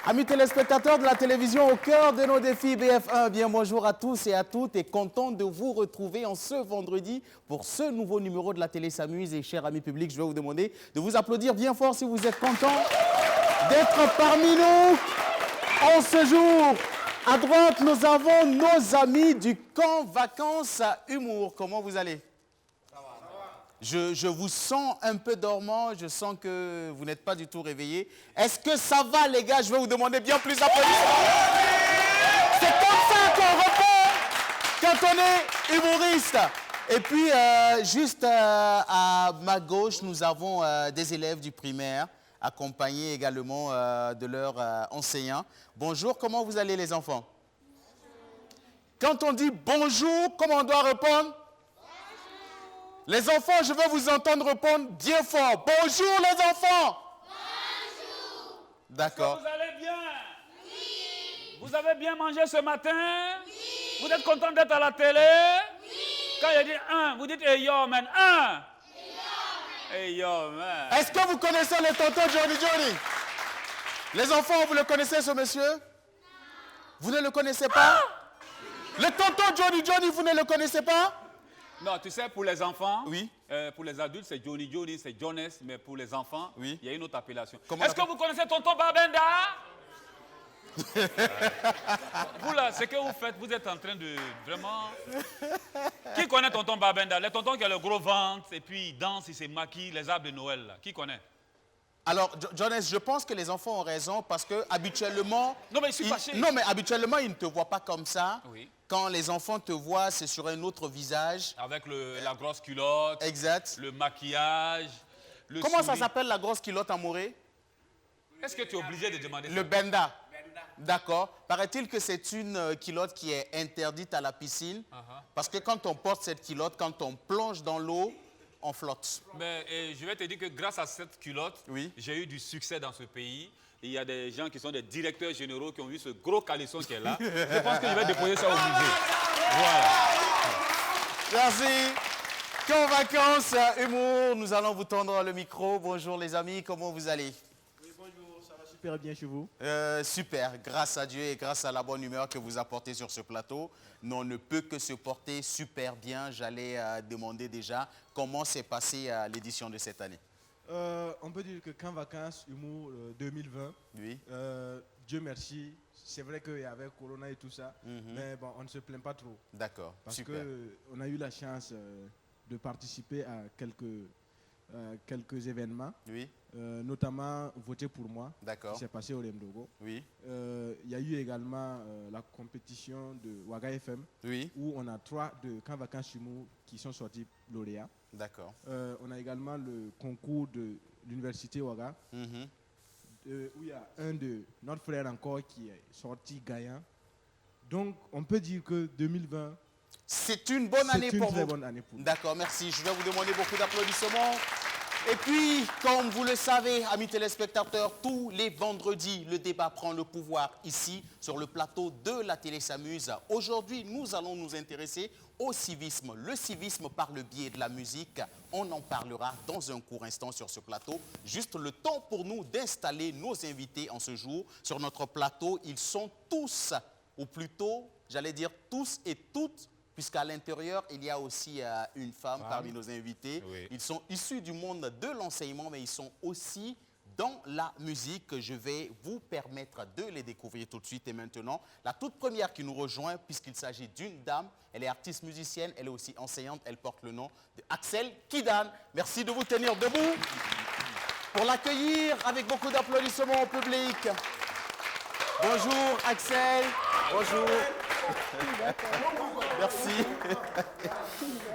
Amis téléspectateurs de la télévision au cœur de nos défis BF1, bien bonjour à tous et à toutes et content de vous retrouver en ce vendredi pour ce nouveau numéro de la télé s'amuse. Et chers amis publics, je vais vous demander de vous applaudir bien fort si vous êtes contents d'être parmi nous en ce jour. À droite, nous avons nos amis du camp vacances à humour. Comment vous allez ? Je vous sens un peu dormant, je sens que vous n'êtes pas du tout réveillé. Est-ce que ça va les gars? Je vais vous demander bien plus d'applaudissements. C'est comme ça qu'on répond quand on est humoriste. Et puis, juste à ma gauche, nous avons des élèves du primaire, accompagnés également de leurs enseignants. Bonjour, comment vous allez les enfants? Quand on dit bonjour, comment on doit répondre? Les enfants, je veux vous entendre répondre bien fort. Bonjour les enfants. Bonjour. D'accord. Vous allez bien? Oui. Vous avez bien mangé ce matin? Oui. Vous êtes content d'être à la télé? Oui. Quand il dit un, vous dites hey yo man, un. Hey yo man. Est-ce que vous connaissez le tonton Johnny Johnny? Les enfants, vous le connaissez ce monsieur? Non. Vous ne le connaissez pas? Le tonton Johnny Johnny, vous ne le connaissez pas? Non, tu sais, pour les enfants, oui. Pour les adultes, c'est Johnny Johnny, c'est Jonas, mais pour les enfants, oui. Il y a une autre appellation. Est-ce que vous connaissez tonton Babenda? Vous là, ce que vous faites, vous êtes en train de vraiment... Qui connaît tonton Babenda? Le tonton qui a le gros ventre, et puis il danse, il se maquille, les arbres de Noël, là. Qui connaît? Alors, Jonas, je pense que les enfants ont raison parce que habituellement... Non, mais je suis fâché. Non, mais habituellement, ils ne te voient pas comme ça. Oui. Quand les enfants te voient, c'est sur un autre visage. Avec la grosse culotte. Exact. Le maquillage. Comment ça s'appelle la grosse culotte en morée? Est-ce que tu es obligé de demander ça? Le benda. D'accord. Paraît-il que c'est une culotte qui est interdite à la piscine. Parce que quand on porte cette culotte, quand on plonge dans l'eau, on flotte. Mais je vais te dire que grâce à cette culotte, oui. J'ai eu du succès dans ce pays. Il y a des gens qui sont des directeurs généraux qui ont vu ce gros caleçon qui est là. Je pense que je vais déposer ça au musée. Voilà. Merci. Camp vacances, humour, nous allons vous tendre le micro. Bonjour les amis, comment vous allez? Oui, bonjour, ça va super bien chez vous? Super, grâce à Dieu et grâce à la bonne humeur que vous apportez sur ce plateau, nous, on ne peut que se porter super bien. J'allais demander déjà comment s'est passée l'édition de cette année. On peut dire que Camp vacances, humour 2020, oui. Dieu merci, c'est vrai qu'il y avait Corona et tout ça, mais bon, on ne se plaint pas trop. D'accord, parce super. Parce qu'on a eu la chance de participer à quelques événements, oui. Notamment Voter pour moi, qui s'est passé au Lemdogo. Oui. Il y a eu également la compétition de Ouaga FM, oui. où on a 3 de Camp vacances humour qui sont sortis lauréats. D'accord. On a également le concours de l'université Ouaga, où il y a un de notre frère encore qui est sorti gagnant. Donc, on peut dire que 2020, c'est une bonne année pour vous. C'est une très bonne année pour nous. D'accord, merci. Je vais vous demander beaucoup d'applaudissements. Et puis, comme vous le savez, amis téléspectateurs, tous les vendredis, le débat prend le pouvoir ici, sur le plateau de la télé s'amuse. Aujourd'hui, nous allons nous intéresser au civisme. Le civisme par le biais de la musique, on en parlera dans un court instant sur ce plateau. Juste le temps pour nous d'installer nos invités en ce jour. Sur notre plateau, ils sont tous, ou plutôt, j'allais dire tous et toutes, puisqu'à l'intérieur, il y a aussi une femme parmi nos invités. Oui. Ils sont issus du monde de l'enseignement, mais ils sont aussi dans la musique. Je vais vous permettre de les découvrir tout de suite et maintenant. La toute première qui nous rejoint, puisqu'il s'agit d'une dame, elle est artiste musicienne, elle est aussi enseignante, elle porte le nom d'Axel Kidane. Merci de vous tenir debout pour l'accueillir avec beaucoup d'applaudissements au public. Bonjour Axel, bonjour. Merci.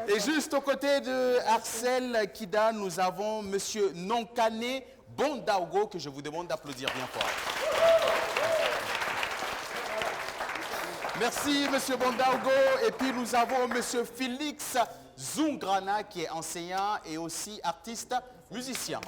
Et juste aux côtés de Axel Kidane, nous avons monsieur Nonkane Bondaogo, que je vous demande d'applaudir bien fort. Merci monsieur Bondaogo. Et puis nous avons monsieur Félix Zungrana, qui est enseignant et aussi artiste musicien.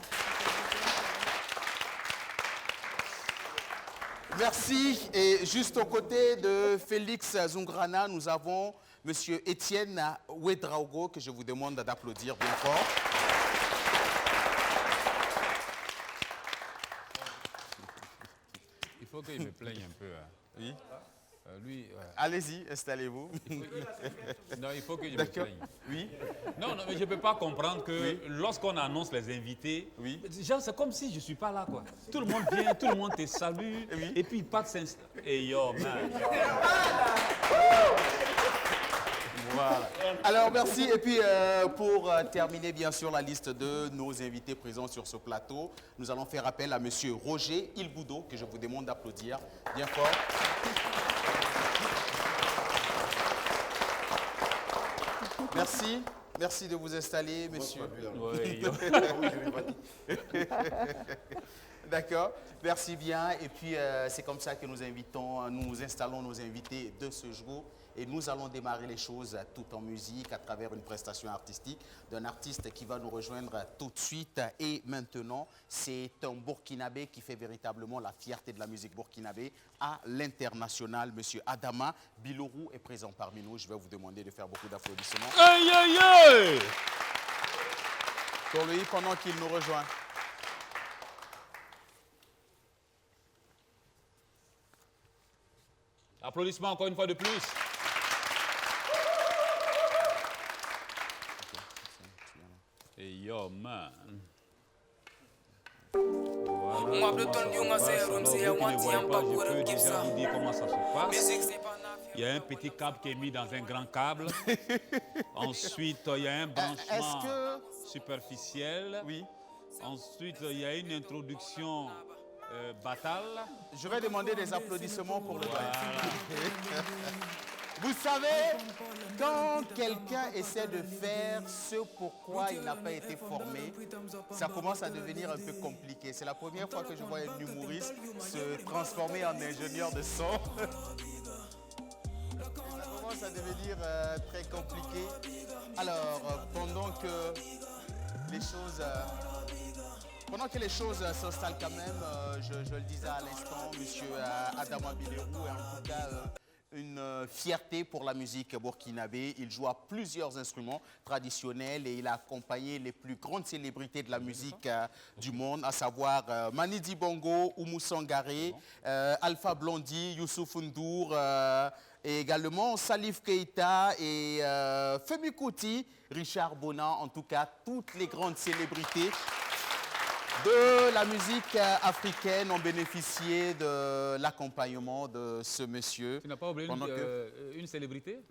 Merci. Et juste aux côtés de Félix Zungrana, nous avons M. Étienne Ouedraogo, que je vous demande d'applaudir bien fort. faut qu'il me plaigne un peu. Hein. Oui. Lui, ouais. Allez-y, installez-vous. Non, il faut que je me D'accord. plaigne. Oui. Non, mais je ne peux pas comprendre que Oui. lorsqu'on annonce les invités, Oui. genre, c'est comme si je ne suis pas là, quoi. Tout le monde vient, tout le monde te salue, Oui. et puis ils partent s'installer. Et yo, man. Voilà. Alors, merci. Et puis, pour terminer, bien sûr, la liste de nos invités présents sur ce plateau, nous allons faire appel à Monsieur Roger Ilboudo, que je vous demande d'applaudir bien fort. Merci. Merci de vous installer, monsieur. Oui, D'accord, merci bien. Et puis, c'est comme ça que nous installons nos invités de ce jour. Et nous allons démarrer les choses tout en musique à travers une prestation artistique d'un artiste qui va nous rejoindre tout de suite. Et maintenant, c'est un Burkinabé qui fait véritablement la fierté de la musique burkinabé à l'international. Monsieur Adama Bilorou est présent parmi nous. Je vais vous demander de faire beaucoup d'applaudissements aïe, aïe, aïe. pour lui pendant qu'il nous rejoint. Applaudissements encore une fois de plus. Et yo, man. Voilà. Je peux déjà vous dire comment ça se passe. Il y a un petit câble qui est mis dans un grand câble. Ensuite, il y a un branchement superficiel. Oui. Ensuite, il y a une introduction batale. Je vais demander des applaudissements pour le Voilà. Vous savez, quand quelqu'un essaie de faire ce pourquoi il n'a pas été formé, ça commence à devenir un peu compliqué. C'est la première fois que je vois un humoriste se transformer en ingénieur de son. Ça commence à devenir très compliqué. Alors, pendant que les choses s'installent quand même, je le disais à l'instant, monsieur Adama Bilorou est en tout cas une fierté pour la musique burkinabé. Il joue à plusieurs instruments traditionnels et il a accompagné les plus grandes célébrités de la musique du monde, à savoir Manidi Bongo, Oumou Sangaré, Alpha Blondy, Youssouf Ndour, et également Salif Keita et Femi Kuti, Richard Bona, en tout cas toutes les grandes célébrités de la musique africaine ont bénéficié de l'accompagnement de ce monsieur. Tu n'as pas oublié une célébrité?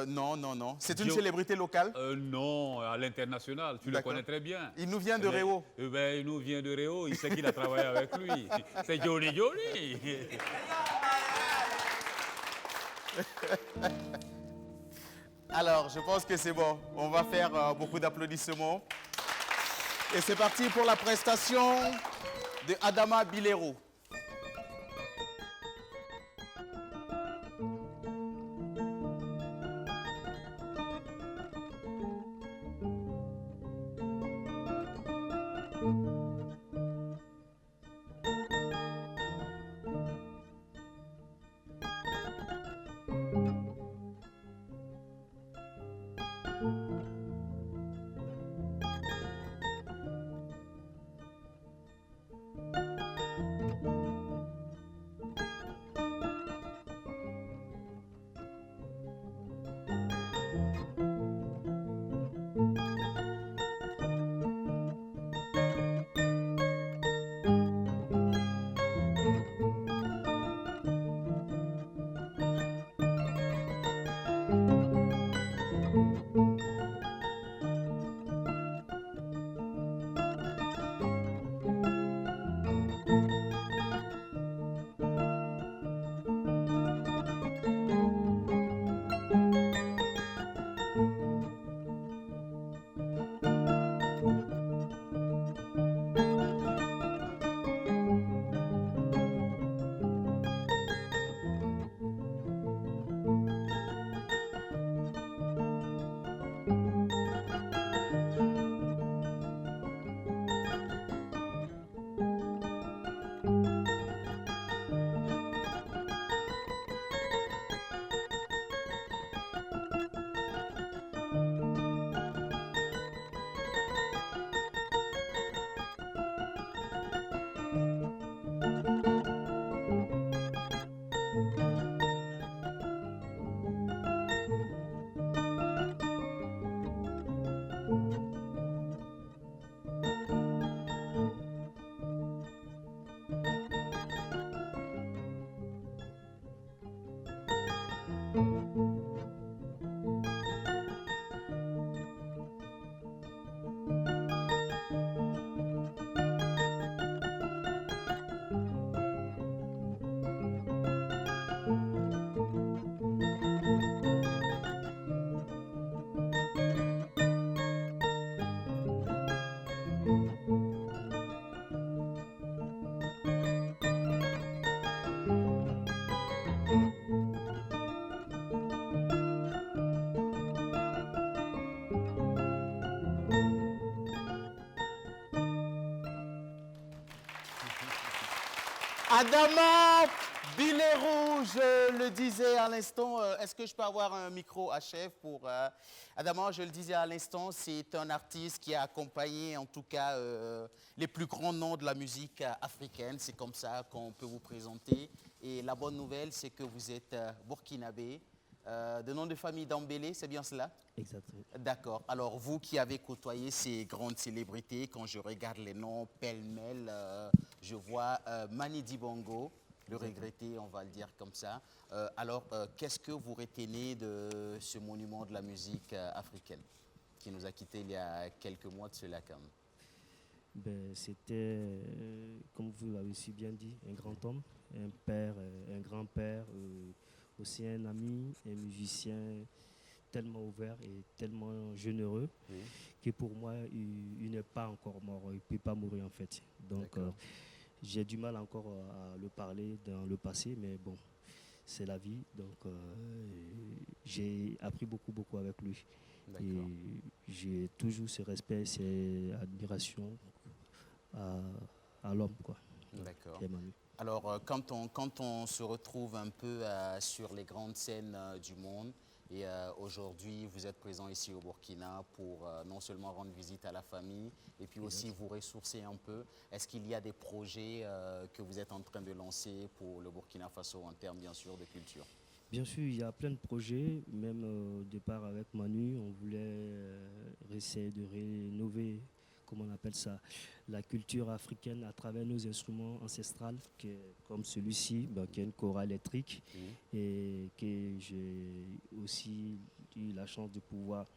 Non. C'est une célébrité locale? Non, à l'international. Tu le connais très bien. Il nous vient de Réau. Il nous vient de Réau. Il sait qu'il a travaillé avec lui. C'est Johnny Johnny. Alors, je pense que c'est bon. On va faire beaucoup d'applaudissements. Et c'est parti pour la prestation de Adama Bilorou. Adama Billerou, je le disais à l'instant, est-ce que je peux avoir un micro à chef pour... Adama, je le disais à l'instant, c'est un artiste qui a accompagné en tout cas les plus grands noms de la musique africaine. C'est comme ça qu'on peut vous présenter. Et la bonne nouvelle, c'est que vous êtes burkinabé. De nom de famille Dambélé, c'est bien cela? Exactement. D'accord. Alors, vous qui avez côtoyé ces grandes célébrités, quand je regarde les noms pêle-mêle, je vois Mani Dibango, le regretté, on va le dire comme ça. Alors, qu'est-ce que vous retenez de ce monument de la musique africaine qui nous a quittés il y a quelques mois de cela quand même? Ben, c'était, comme vous l'avez si bien dit, un grand homme, un père, un grand-père, aussi un ami, un musicien tellement ouvert et tellement généreux Oui. que pour moi, il n'est pas encore mort, il ne peut pas mourir en fait. Donc, D'accord. j'ai du mal encore à le parler dans le passé, mais bon, c'est la vie. Donc, j'ai appris beaucoup, beaucoup avec lui. D'accord. Et j'ai toujours ce respect, cette admiration à l'homme, quoi. D'accord. Qui est Manu. Alors, quand on se retrouve un peu sur les grandes scènes du monde, et aujourd'hui, vous êtes présent ici au Burkina pour non seulement rendre visite à la famille, et puis aussi vous ressourcer un peu. Est-ce qu'il y a des projets que vous êtes en train de lancer pour le Burkina Faso en termes, bien sûr, de culture? Bien sûr, il y a plein de projets. Même au départ avec Manu, on voulait essayer de rénover, comment on appelle ça, la culture africaine à travers nos instruments ancestraux, comme celui-ci, qui est une chorale électrique, et que j'ai aussi eu la chance de pouvoir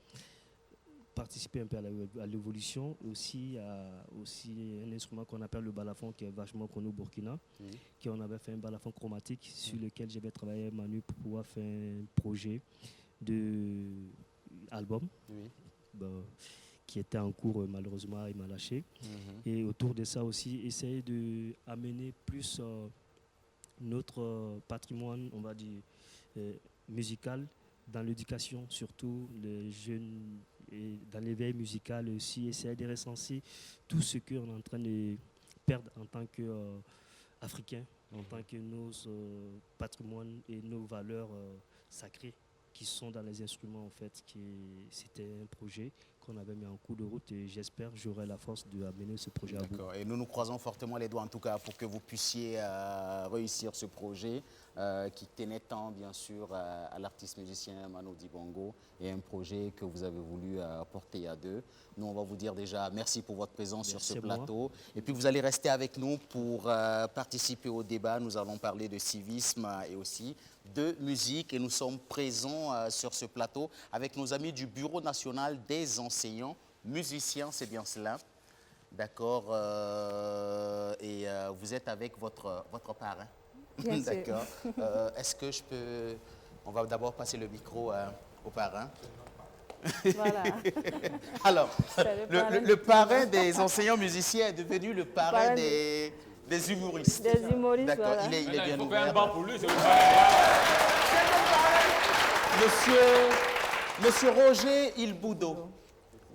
participer un peu à l'évolution. Aussi, un instrument qu'on appelle le balafon, qui est vachement connu au Burkina, on avait fait un balafon chromatique sur lequel j'avais travaillé avec Manu pour pouvoir faire un projet d'album. Qui était en cours, malheureusement, il m'a lâché. Et autour de ça aussi, essayer d'amener plus notre patrimoine, on va dire, musical dans l'éducation, surtout les jeunes, et dans l'éveil musical aussi, essayer de recenser tout ce qu'on est en train de perdre en tant qu'Africains, en tant que nos patrimoines et nos valeurs sacrées qui sont dans les instruments en fait. C'était un projet qu'on avait mis en cours de route et j'espère que j'aurai la force d'amener ce projet à bout. D'accord. Et nous croisons fortement les doigts en tout cas pour que vous puissiez réussir ce projet qui tenait tant bien sûr à l'artiste musicien Manu Dibango et un projet que vous avez voulu porter à deux. Nous on va vous dire déjà merci pour votre présence sur ce plateau et puis vous allez rester avec nous pour participer au débat. Nous allons parler de civisme et aussi de musique et nous sommes présents sur ce plateau avec nos amis du Bureau national des enseignants musiciens, c'est bien cela. D'accord. Et vous êtes avec votre parrain. D'accord. Est-ce que je peux... On va d'abord passer le micro au parrain. Voilà. Alors, le parrain des enseignants musiciens est devenu le parrain des humoristes. Des humoristes, d'accord. voilà. Il est bien il faut ouvert. faire un banc pour lui, c'est le parrain. Monsieur Roger Ilboudo,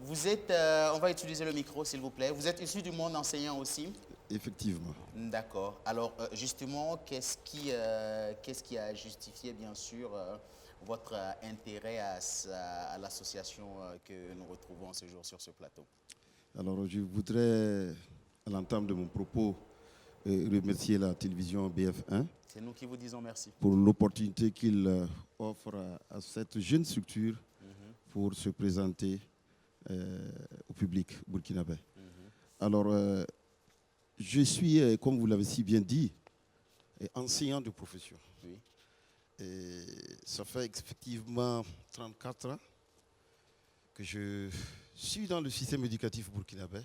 vous êtes, on va utiliser le micro s'il vous plaît, vous êtes issu du monde enseignant aussi? Effectivement. D'accord. Alors justement, qu'est-ce qui a justifié bien sûr votre intérêt à l'association que nous retrouvons ce jour sur ce plateau? Alors je voudrais, à l'entame de mon propos, remercier la télévision BF1. C'est nous qui vous disons merci. Pour l'opportunité qu'il offre à cette jeune structure pour se présenter au public burkinabé. Alors, je suis, comme vous l'avez si bien dit, enseignant de profession. Oui. Et ça fait effectivement 34 ans que je suis dans le système éducatif burkinabé.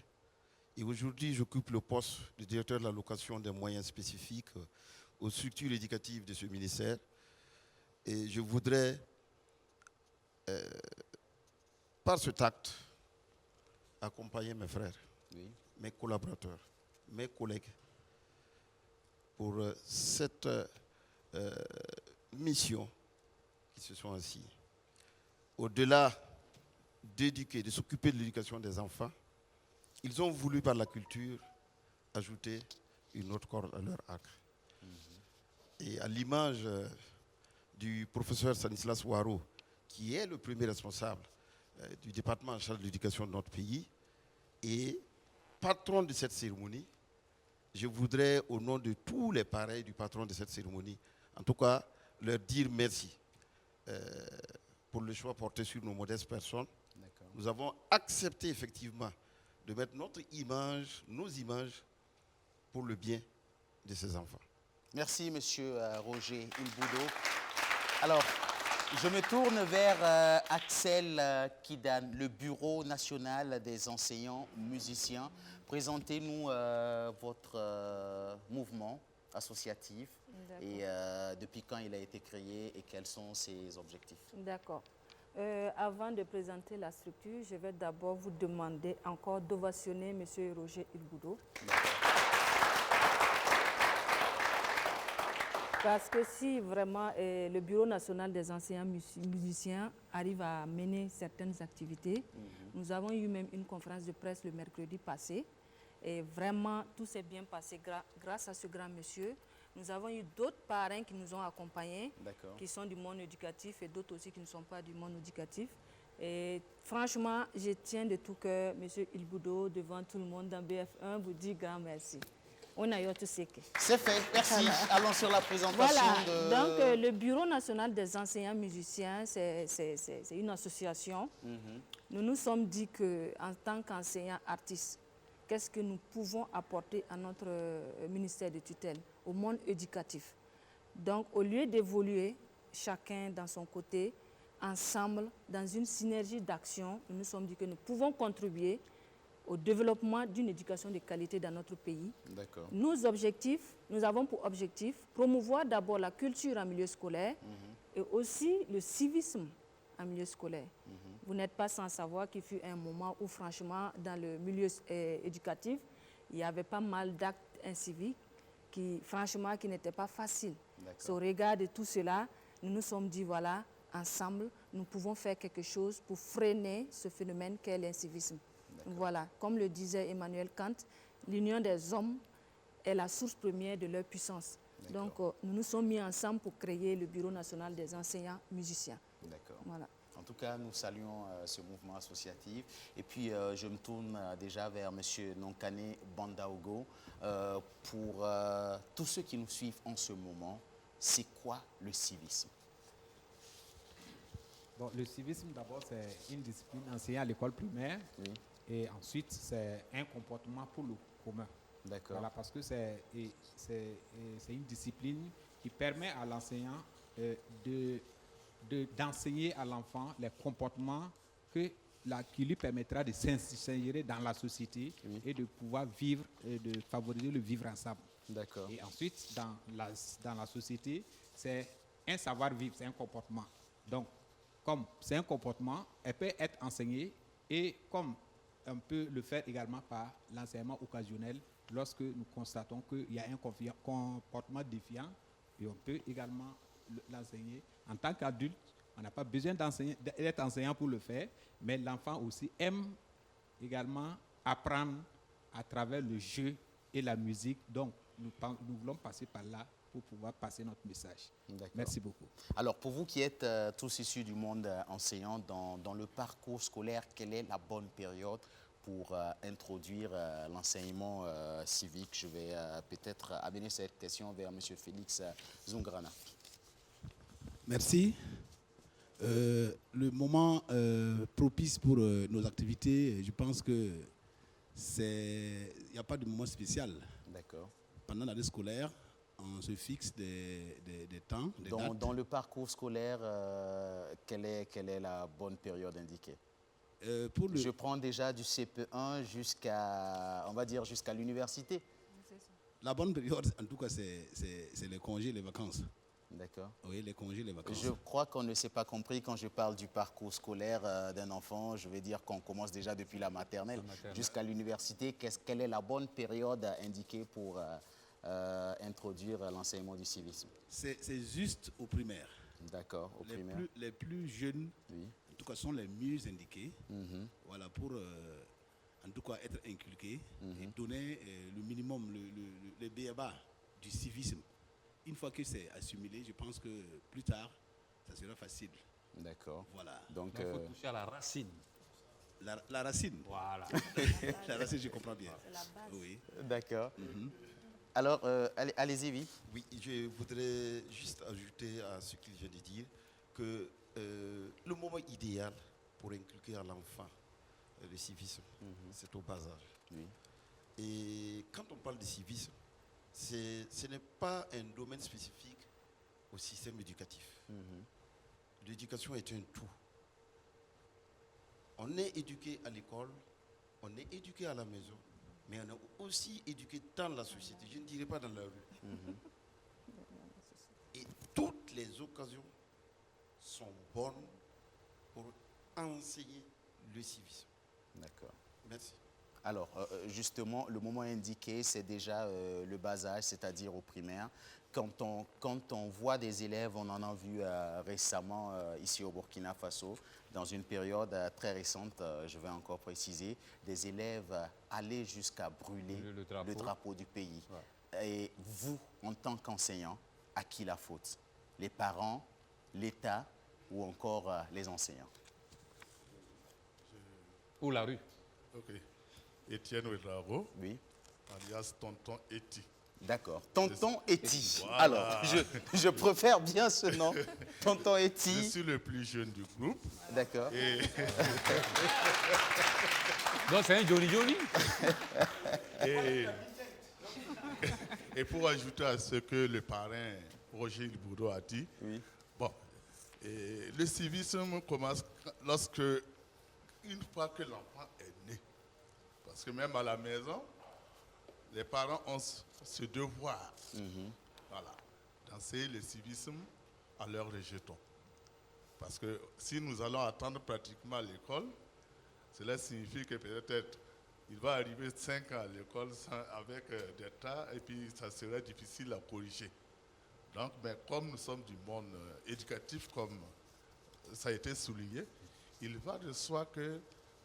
Et aujourd'hui, j'occupe le poste de directeur de l'allocation des moyens spécifiques aux structures éducatives de ce ministère. Et je voudrais, par cet acte, accompagner mes frères, mes collaborateurs, mes collègues pour cette mission qui se sont assis. Au-delà d'éduquer, de s'occuper de l'éducation des enfants, ils ont voulu par la culture ajouter une autre corde à leur arc. Et à l'image du professeur Stanislas Ouaro, qui est le premier responsable du département en charge de l'éducation de notre pays et patron de cette cérémonie, je voudrais, au nom de tous les parrains du patron de cette cérémonie, en tout cas, leur dire merci pour le choix porté sur nos modestes personnes. Nous avons accepté effectivement de mettre notre image, nos images, pour le bien de ces enfants. Merci, Monsieur Roger Ilboudo. Alors, je me tourne vers Axel Kidane, le Bureau national des enseignants musiciens. Présentez-nous votre mouvement associatif et depuis quand il a été créé et quels sont ses objectifs. D'accord. Avant de présenter la structure, je vais d'abord vous demander encore d'ovationner M. Roger Ilboudo. Parce que si vraiment le Bureau national des enseignants musiciens arrive à mener certaines activités, nous avons eu même une conférence de presse le mercredi passé. Et vraiment, tout s'est bien passé grâce à ce grand monsieur. Nous avons eu d'autres parrains qui nous ont accompagnés, qui sont du monde éducatif et d'autres aussi qui ne sont pas du monde éducatif. Et franchement, je tiens de tout cœur, M. Ilboudo, devant tout le monde dans BF1, vous dire grand merci. On a eu tout ce que. C'est fait, merci. Voilà. Allons sur la présentation de... Donc, le Bureau national des enseignants musiciens, c'est une association. Nous nous sommes dit qu'en tant qu'enseignants artistes, qu'est-ce que nous pouvons apporter à notre ministère de tutelle, au monde éducatif. Donc, au lieu d'évoluer chacun dans son côté, ensemble, dans une synergie d'action, nous nous sommes dit que nous pouvons contribuer au développement d'une éducation de qualité dans notre pays. Nos objectifs, nous avons pour objectif promouvoir d'abord la culture en milieu scolaire et aussi le civisme en milieu scolaire. Vous n'êtes pas sans savoir qu'il fut un moment où, franchement, dans le milieu éducatif, il y avait pas mal d'actes inciviques qui, franchement, qui n'étaient pas faciles. Au regard de tout cela, nous nous sommes dit, voilà, ensemble, nous pouvons faire quelque chose pour freiner ce phénomène qu'est l'incivisme. Voilà, comme le disait Emmanuel Kant, l'union des hommes est la source première de leur puissance. Donc, nous nous sommes mis ensemble pour créer le Bureau national des enseignants musiciens. Voilà. En tout cas, nous saluons ce mouvement associatif. Et puis, je me tourne déjà vers M. Nonkane Bandaogo. Pour tous ceux qui nous suivent en ce moment, c'est quoi le civisme? Bon, le civisme, d'abord, c'est une discipline enseignée à l'école primaire. Et ensuite, c'est un comportement pour le commun. Voilà, parce que c'est une discipline qui permet à l'enseignant d'enseigner à l'enfant les comportements qui lui permettra de s'insérer dans la société et de pouvoir vivre, et de favoriser le vivre ensemble. Et ensuite, dans la société, c'est un savoir-vivre, c'est un comportement. Donc, comme c'est un comportement, elle peut être enseignée et comme on peut le faire également par l'enseignement occasionnel lorsque nous constatons qu'il y a un comportement défiant et on peut également l'enseigner. En tant qu'adulte, on n'a pas besoin d'être enseignant pour le faire, mais l'enfant aussi aime également apprendre à travers le jeu et la musique. Donc, nous voulons passer par là pour pouvoir passer notre message. Merci beaucoup. Alors, pour vous qui êtes tous issus du monde enseignant, dans le parcours scolaire, quelle est la bonne période pour introduire l'enseignement civique? Je vais peut-être amener cette question vers M. Félix Zungrana. Merci. Le moment propice pour nos activités, je pense que il n'y a pas de moment spécial. Pendant l'année scolaire, on se fixe des temps, des dates. Dans le parcours scolaire, quelle est la bonne période indiquée? Je prends déjà du CP1 jusqu'à, on va dire, jusqu'à l'université. La bonne période, en tout cas, c'est les congés et les vacances. Oui, les congés, les vacances. Je crois qu'on ne s'est pas compris quand je parle du parcours scolaire d'un enfant. Je vais dire qu'on commence déjà depuis la maternelle. Jusqu'à l'université. Quelle est la bonne période indiquée pour introduire l'enseignement du civisme? C'est juste au primaire. Au primaire. Les plus jeunes, en tout cas, sont les mieux indiqués. Voilà, pour en tout cas être inculqués et donner le minimum, le b.a.-ba du civisme fois que c'est assimilé, je pense que plus tard, ça sera facile. D'accord. Voilà. Donc, Il faut toucher à la racine. La racine. Voilà. La racine, je comprends bien. C'est la base. Oui. d'accord. Alors, allez-y, oui. Oui, je voudrais juste ajouter à ce qu'il vient de dire que le moment idéal pour inculquer à l'enfant le civisme, c'est au bas âge. Oui. Et quand on parle de civisme, ce n'est pas un domaine spécifique au système éducatif. L'éducation est un tout. On est éduqué à l'école, on est éduqué à la maison, mais on est aussi éduqué dans la société, je ne dirais pas dans la rue. Et toutes les occasions sont bonnes pour enseigner le civisme. D'accord. Merci. Alors, justement, le moment indiqué, c'est déjà le bas âge, c'est-à-dire au primaire. Quand on voit des élèves, on en a vu récemment ici au Burkina Faso, dans une période très récente, je vais encore préciser, des élèves allaient jusqu'à brûler le drapeau du pays. Ouais. Et vous, en tant qu'enseignant, à qui la faute? Les parents, l'État ou encore les enseignants? Ou la rue? Ok. Étienne Ouedraogo, oui. alias Tonton Eti. D'accord. Tonton Eti. Voilà. Alors, je préfère bien ce nom. Tonton Eti. Je suis le plus jeune du groupe. D'accord. Et donc c'est un Johnny Johnny. Et pour ajouter à ce que le parrain Roger Ilbourdeau a dit, oui. Bon, le civisme commence lorsque, une fois que l'enfant est né. Parce que même à la maison, les parents ont ce devoir, voilà, d'enseigner le civisme à leurs rejetons. Parce que si nous allons attendre pratiquement à l'école, cela signifie que peut-être il va arriver 5 ans à l'école avec des tas et puis ça serait difficile à corriger. Donc, mais comme nous sommes du monde éducatif, comme ça a été souligné, il va de soi que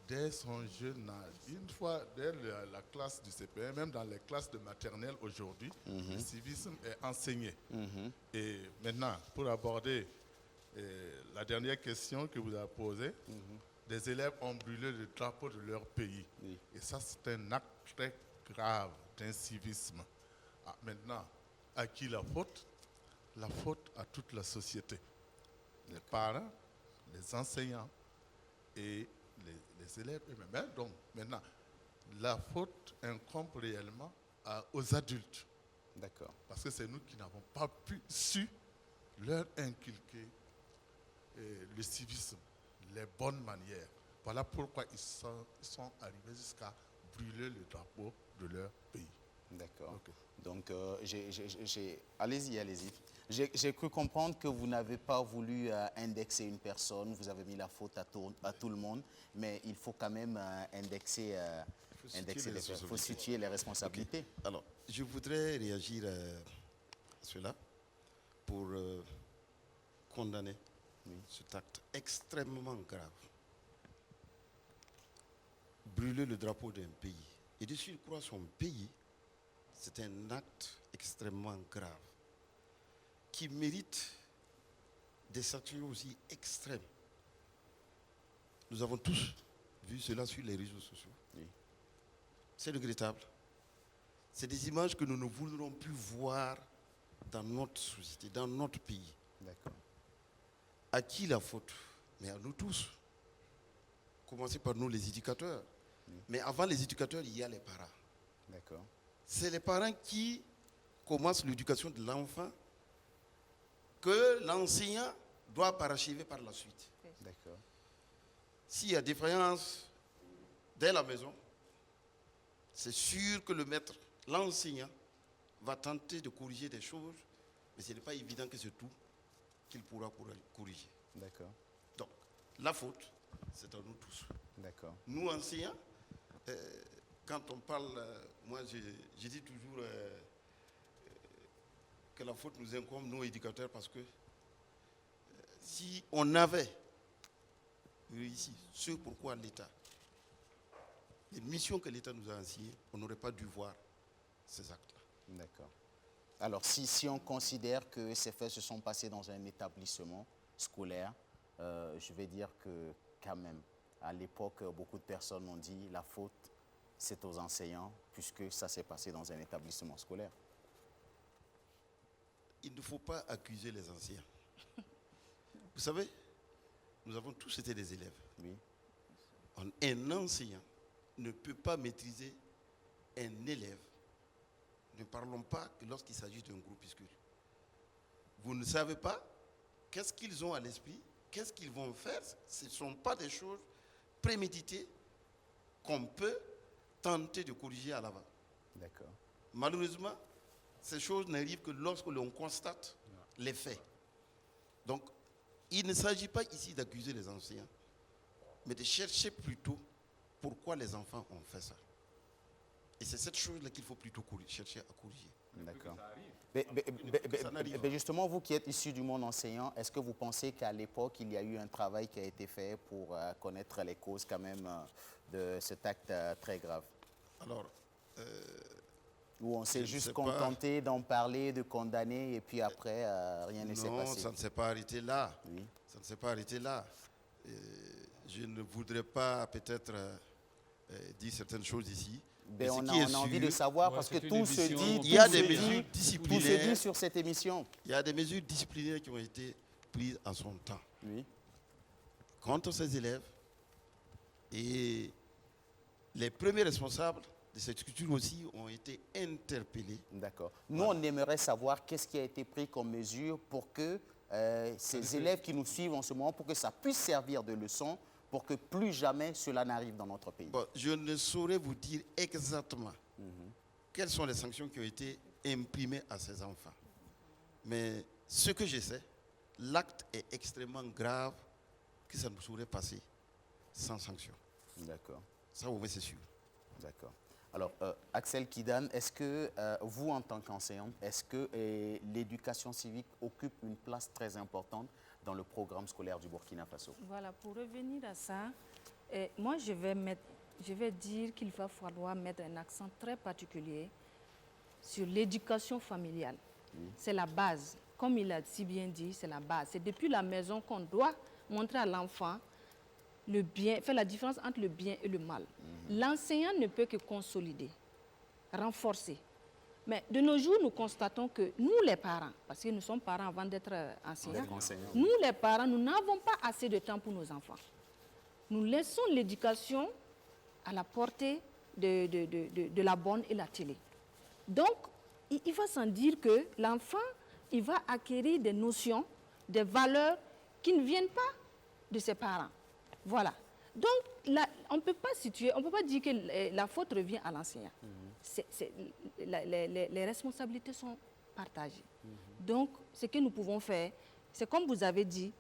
dès son jeune âge, une fois dès la classe du CP1, même dans les classes de maternelle aujourd'hui, le civisme est enseigné. Et maintenant, pour aborder la dernière question que vous avez posée, des élèves ont brûlé le drapeau de leur pays. Oui. Et ça, c'est un acte très grave d'incivisme. Ah, maintenant, à qui la faute? La faute à toute la société. Les parents, les enseignants et les élèves eux-mêmes. Donc, maintenant, la faute incombe réellement aux adultes. D'accord. Parce que c'est nous qui n'avons pas su leur inculquer le civisme, les bonnes manières. Voilà pourquoi ils sont arrivés jusqu'à brûler le drapeau de leur pays. D'accord. Okay. Donc, allez-y. J'ai cru comprendre que vous n'avez pas voulu indexer une personne, vous avez mis la faute à tout le monde, mais il faut quand même indexer il faut situer les responsabilités. Okay. Alors, je voudrais réagir à cela pour condamner cet acte extrêmement grave. Brûler le drapeau d'un pays et de surcroît son pays, c'est un acte extrêmement grave qui mérite des sanctions aussi extrêmes. Nous avons tous vu cela sur les réseaux sociaux. Oui. C'est regrettable. C'est des images que nous ne voudrons plus voir dans notre société, dans notre pays. D'accord. À qui la faute? Mais à nous tous. Commencez par nous, les éducateurs. Oui. Mais avant les éducateurs, il y a les parents. D'accord. C'est les parents qui commencent l'éducation de l'enfant que l'enseignant doit parachever par la suite. D'accord. S'il y a défaillance dès la maison, c'est sûr que le maître, l'enseignant, va tenter de corriger des choses, mais ce n'est pas évident que c'est tout qu'il pourra corriger. D'accord. Donc, la faute, c'est à nous tous. D'accord. Nous, enseignants, quand on parle, moi je dis toujours que la faute nous incombe, nous éducateurs, parce que si on avait réussi ce pourquoi l'État, les missions que l'État nous a assignées, on n'aurait pas dû voir ces actes-là. D'accord. Alors, si on considère que ces faits se sont passés dans un établissement scolaire, je vais dire que quand même, à l'époque, beaucoup de personnes ont dit la faute, c'est aux enseignants, puisque ça s'est passé dans un établissement scolaire. Il ne faut pas accuser les anciens. Vous savez, nous avons tous été des élèves. Oui. Un enseignant ne peut pas maîtriser un élève. Ne parlons pas que lorsqu'il s'agit d'un groupuscule. Vous ne savez pas qu'est-ce qu'ils ont à l'esprit, qu'est-ce qu'ils vont faire. Ce ne sont pas des choses préméditées qu'on peut tenter de corriger à l'avant. D'accord. Malheureusement, ces choses n'arrivent que lorsque l'on constate les faits. Donc, il ne s'agit pas ici d'accuser les enseignants, mais de chercher plutôt pourquoi les enfants ont fait ça. Et c'est cette chose-là qu'il faut plutôt chercher à corriger. D'accord. Mais justement, vous qui êtes issu du monde enseignant, est-ce que vous pensez qu'à l'époque, il y a eu un travail qui a été fait pour connaître les causes quand même de cet acte très grave? Alors, ou on s'est juste contenté d'en parler, de condamner, et puis après, rien ne s'est passé? Non, ça ne s'est pas arrêté là. Oui. Ça ne s'est pas arrêté là. Je ne voudrais pas peut-être dire certaines choses ici. Ben on a envie de savoir parce que tout se dit, il y a des mesures disciplinaires. Tout se dit sur cette émission. Il y a des mesures disciplinaires qui ont été prises en son temps. Oui. Contre ces élèves. Et les premiers responsables de cette structure aussi ont été interpellés. D'accord. Nous, on aimerait savoir qu'est-ce qui a été pris comme mesure pour que ces élèves qui nous suivent en ce moment, pour que ça puisse servir de leçon, pour que plus jamais cela n'arrive dans notre pays. Bon, je ne saurais vous dire exactement quelles sont les sanctions qui ont été imprimées à ces enfants. Mais ce que je sais, l'acte est extrêmement grave, que ça ne saurait passer sans sanction. D'accord. Ça, au moins, c'est sûr. D'accord. Alors, Axel Kidane, est-ce que vous, en tant qu'enseignant, est-ce que l'éducation civique occupe une place très importante dans le programme scolaire du Burkina Faso? Voilà, pour revenir à ça, moi je vais dire qu'il va falloir mettre un accent très particulier sur l'éducation familiale. Oui. C'est la base. Comme il a si bien dit, c'est la base. C'est depuis la maison qu'on doit montrer à l'enfant le bien, faire la différence entre le bien et le mal. L'enseignant ne peut que consolider, renforcer. Mais de nos jours, nous constatons que nous, les parents, parce que nous sommes parents avant d'être enseignants, nous, les parents, nous n'avons pas assez de temps pour nos enfants. Nous laissons l'éducation à la portée de la bonne et la télé. Donc, il va sans dire que l'enfant, il va acquérir des notions, des valeurs qui ne viennent pas de ses parents. Voilà. Donc, là, on ne peut pas situer, on ne peut pas dire que la faute revient à l'enseignant. Les responsabilités sont partagées. Donc, ce que nous pouvons faire, c'est comme vous avez dit,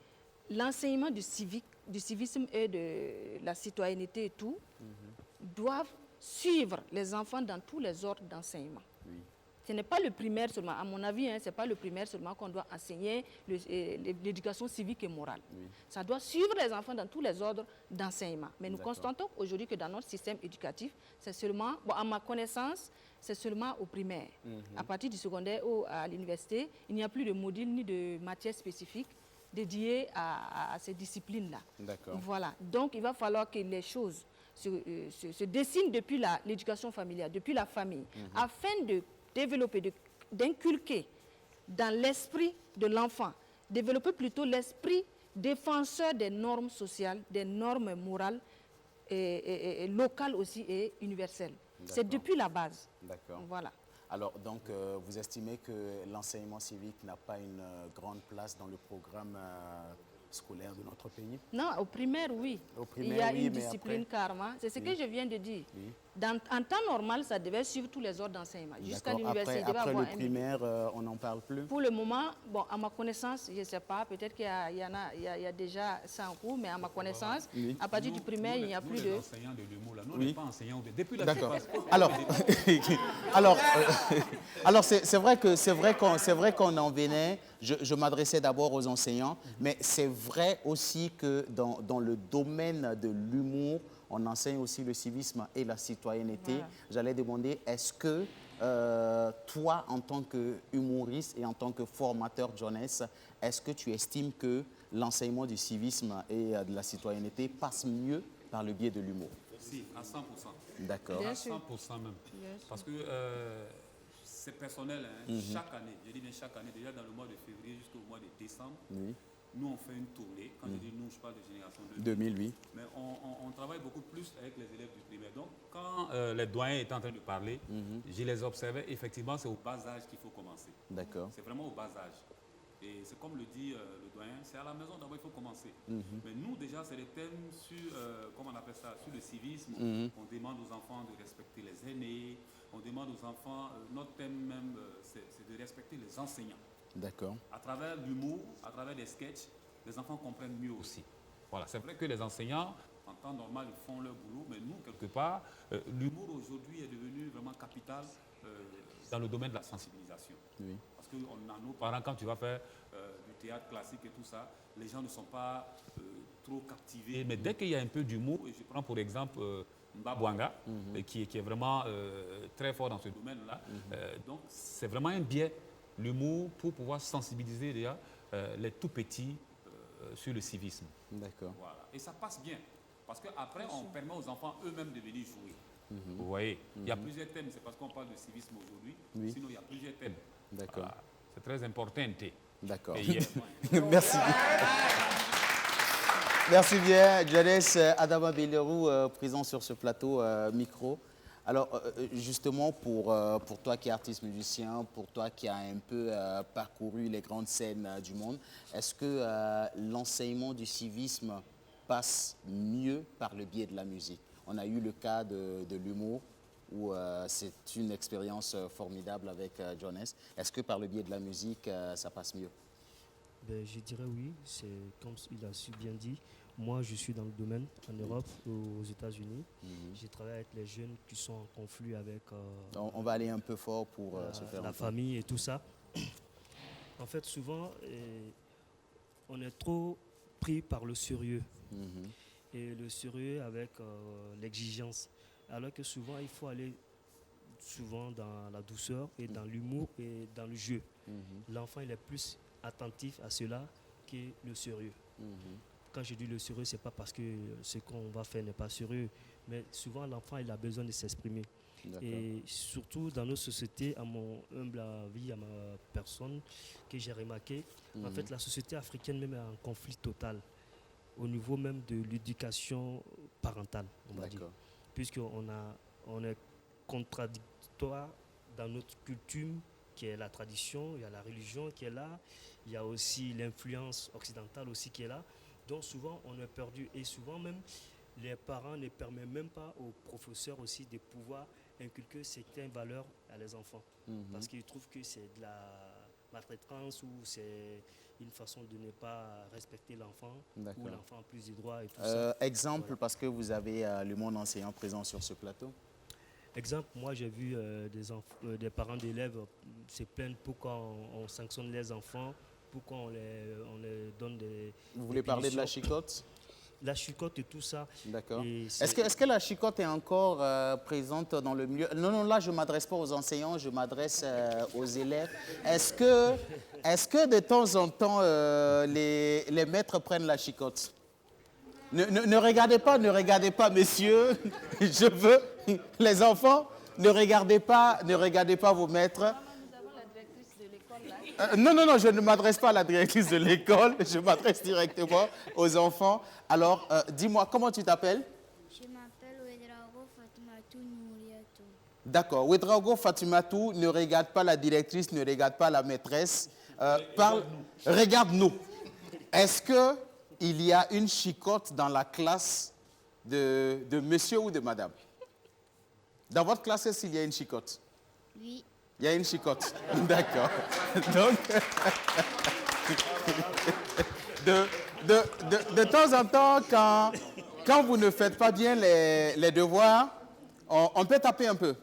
l'enseignement du civisme et de la citoyenneté et tout, doivent suivre les enfants dans tous les ordres d'enseignement. Oui. Ce n'est pas le primaire seulement, à mon avis, ce n'est pas le primaire seulement qu'on doit enseigner l'éducation civique et morale. Oui. Ça doit suivre les enfants dans tous les ordres d'enseignement. Mais nous constatons aujourd'hui que dans notre système éducatif, c'est seulement, bon, à ma connaissance, c'est seulement au primaire. À partir du secondaire ou à l'université, il n'y a plus de module ni de matière spécifique dédiée à ces disciplines-là. Voilà. Donc, il va falloir que les choses se dessinent depuis l'éducation familiale, depuis la famille, afin de développer, d'inculquer dans l'esprit de l'enfant, développer plutôt l'esprit défenseur des normes sociales, des normes morales, et locales aussi et universelles. C'est depuis la base. D'accord. Voilà. Alors, donc, vous estimez que l'enseignement civique n'a pas une grande place dans le programme scolaire de notre pays? Non, au primaire, oui. Au primaire, il y a oui, une discipline karma. C'est ce que je viens de dire. Oui. En temps normal, ça devait suivre tous les ordres d'enseignement. Jusqu'à l'université, après le primaire, on n'en parle plus? Pour le moment, bon, à ma connaissance, je ne sais pas, peut-être qu'il y a déjà ça en cours, mais à ma connaissance, à partir du primaire, il n'y a plus de... Nous, enseignants de l'humour, là, nous, on n'est pas enseignants. Depuis la D'accord. Alors c'est vrai qu'on en venait. Je m'adressais d'abord aux enseignants, mais c'est vrai aussi que dans le domaine de l'humour, on enseigne aussi le civisme et la citoyenneté. Voilà. J'allais demander, est-ce que toi, en tant qu'humoriste et en tant que formateur jeunesse, est-ce que tu estimes que l'enseignement du civisme et de la citoyenneté passe mieux par le biais de l'humour? Si, à 100%. D'accord. À 100% même. Parce que c'est personnel. Chaque année, je dis bien chaque année, déjà dans le mois de février jusqu'au mois de décembre, nous on fait une tournée. Quand je dis nous, je parle de génération 2000, oui. Mais on travaille beaucoup plus avec les élèves du primaire. Donc quand les doyens étaient en train de parler, je les observais. Effectivement, c'est au bas âge qu'il faut commencer. D'accord. C'est vraiment au bas âge. Et c'est comme le dit le doyen, c'est à la maison d'abord il faut commencer. Mais nous déjà, c'est des thèmes sur, comment on appelle ça, sur le civisme. On demande aux enfants de respecter les aînés. On demande aux enfants, notre thème même, c'est de respecter les enseignants. D'accord. À travers l'humour, à travers des sketchs, les enfants comprennent mieux aussi. Voilà, c'est vrai que les enseignants, en temps normal, ils font leur boulot, mais nous, quelque part, l'humour aujourd'hui est devenu vraiment capital dans le domaine de la sensibilisation. Oui. Parce que nos parents, quand tu vas faire du théâtre classique et tout ça, les gens ne sont pas trop captivés. Mais dès qu'il y a un peu d'humour, et je prends pour exemple Mbabwanga, qui est vraiment très fort dans ce domaine-là, donc c'est vraiment un biais, l'humour, pour pouvoir sensibiliser déjà les tout petits sur le civisme. D'accord. Voilà. Et ça passe bien, parce qu'après, on permet aux enfants eux-mêmes de venir jouer. Vous voyez, il y a plusieurs thèmes, c'est parce qu'on parle de civisme aujourd'hui, sinon il y a plusieurs thèmes. D'accord. Voilà. C'est très important. D'accord. Merci. Merci bien, Janice Adama Bellerou, présent sur ce plateau micro. Alors, justement, pour toi qui es artiste musicien, pour toi qui as un peu parcouru les grandes scènes du monde, est-ce que l'enseignement du civisme passe mieux par le biais de la musique? On a eu le cas de l'humour, où c'est une expérience formidable avec Jones. Est-ce que par le biais de la musique, ça passe mieux? Ben, je dirais oui, c'est comme il a si bien dit. Moi, je suis dans le domaine en Europe, aux États-Unis. J'ai travaillé avec les jeunes qui sont en conflit avec on va aller un peu fort pour se faire la famille et tout ça. En fait, souvent, on est trop pris par le sérieux. Et le sérieux avec l'exigence. Alors que souvent, il faut aller dans la douceur et dans l'humour et dans le jeu. L'enfant, il est plus attentif à cela que le sérieux. Quand je dis le sérieux, ce n'est pas parce que ce qu'on va faire n'est pas sérieux, mais souvent l'enfant il a besoin de s'exprimer. Et surtout dans nos sociétés, à mon humble avis, à ma personne, que j'ai remarqué, en fait la société africaine même est en conflit total au niveau même de l'éducation parentale, on va dire. Puisqu'on est contradictoire dans notre culture, qui est la tradition, il y a la religion qui est là, il y a aussi l'influence occidentale aussi qui est là. Donc souvent on est perdu et souvent même les parents ne permettent même pas aux professeurs aussi de pouvoir inculquer certaines valeurs à les enfants. Parce qu'ils trouvent que c'est de la maltraitance ou c'est une façon de ne pas respecter l'enfant, ou l'enfant a plus de droits et tout ça. Exemple, parce que vous avez le monde enseignant présent sur ce plateau. Exemple, moi j'ai vu des parents d'élèves se plaindre pourquoi on sanctionne les enfants, pourquoi on les donne des... Vous voulez parler de la chicotte? La chicotte et tout ça. D'accord. Est-ce que la chicotte est encore présente dans le milieu? Non, là, je ne m'adresse pas aux enseignants, je m'adresse aux élèves. Est-ce que de temps en temps, les maîtres prennent la chicotte? Ne regardez pas, messieurs. Je veux... Les enfants, ne regardez pas vos maîtres. Non, je ne m'adresse pas à la directrice de l'école, je m'adresse directement aux enfants. Alors, dis-moi, comment tu t'appelles? Je m'appelle Ouedraogo Fatoumata Nouriatou. D'accord, Ouedraogo Fatoumata, ne regarde pas la directrice, ne regarde pas la maîtresse. Regarde-nous. Est-ce qu'il y a une chicotte dans la classe de monsieur ou de madame? Dans votre classe, est-ce qu'il y a une chicotte? Oui. Il y a une chicotte. D'accord. Donc, de temps en temps, quand vous ne faites pas bien les devoirs, on peut taper un peu.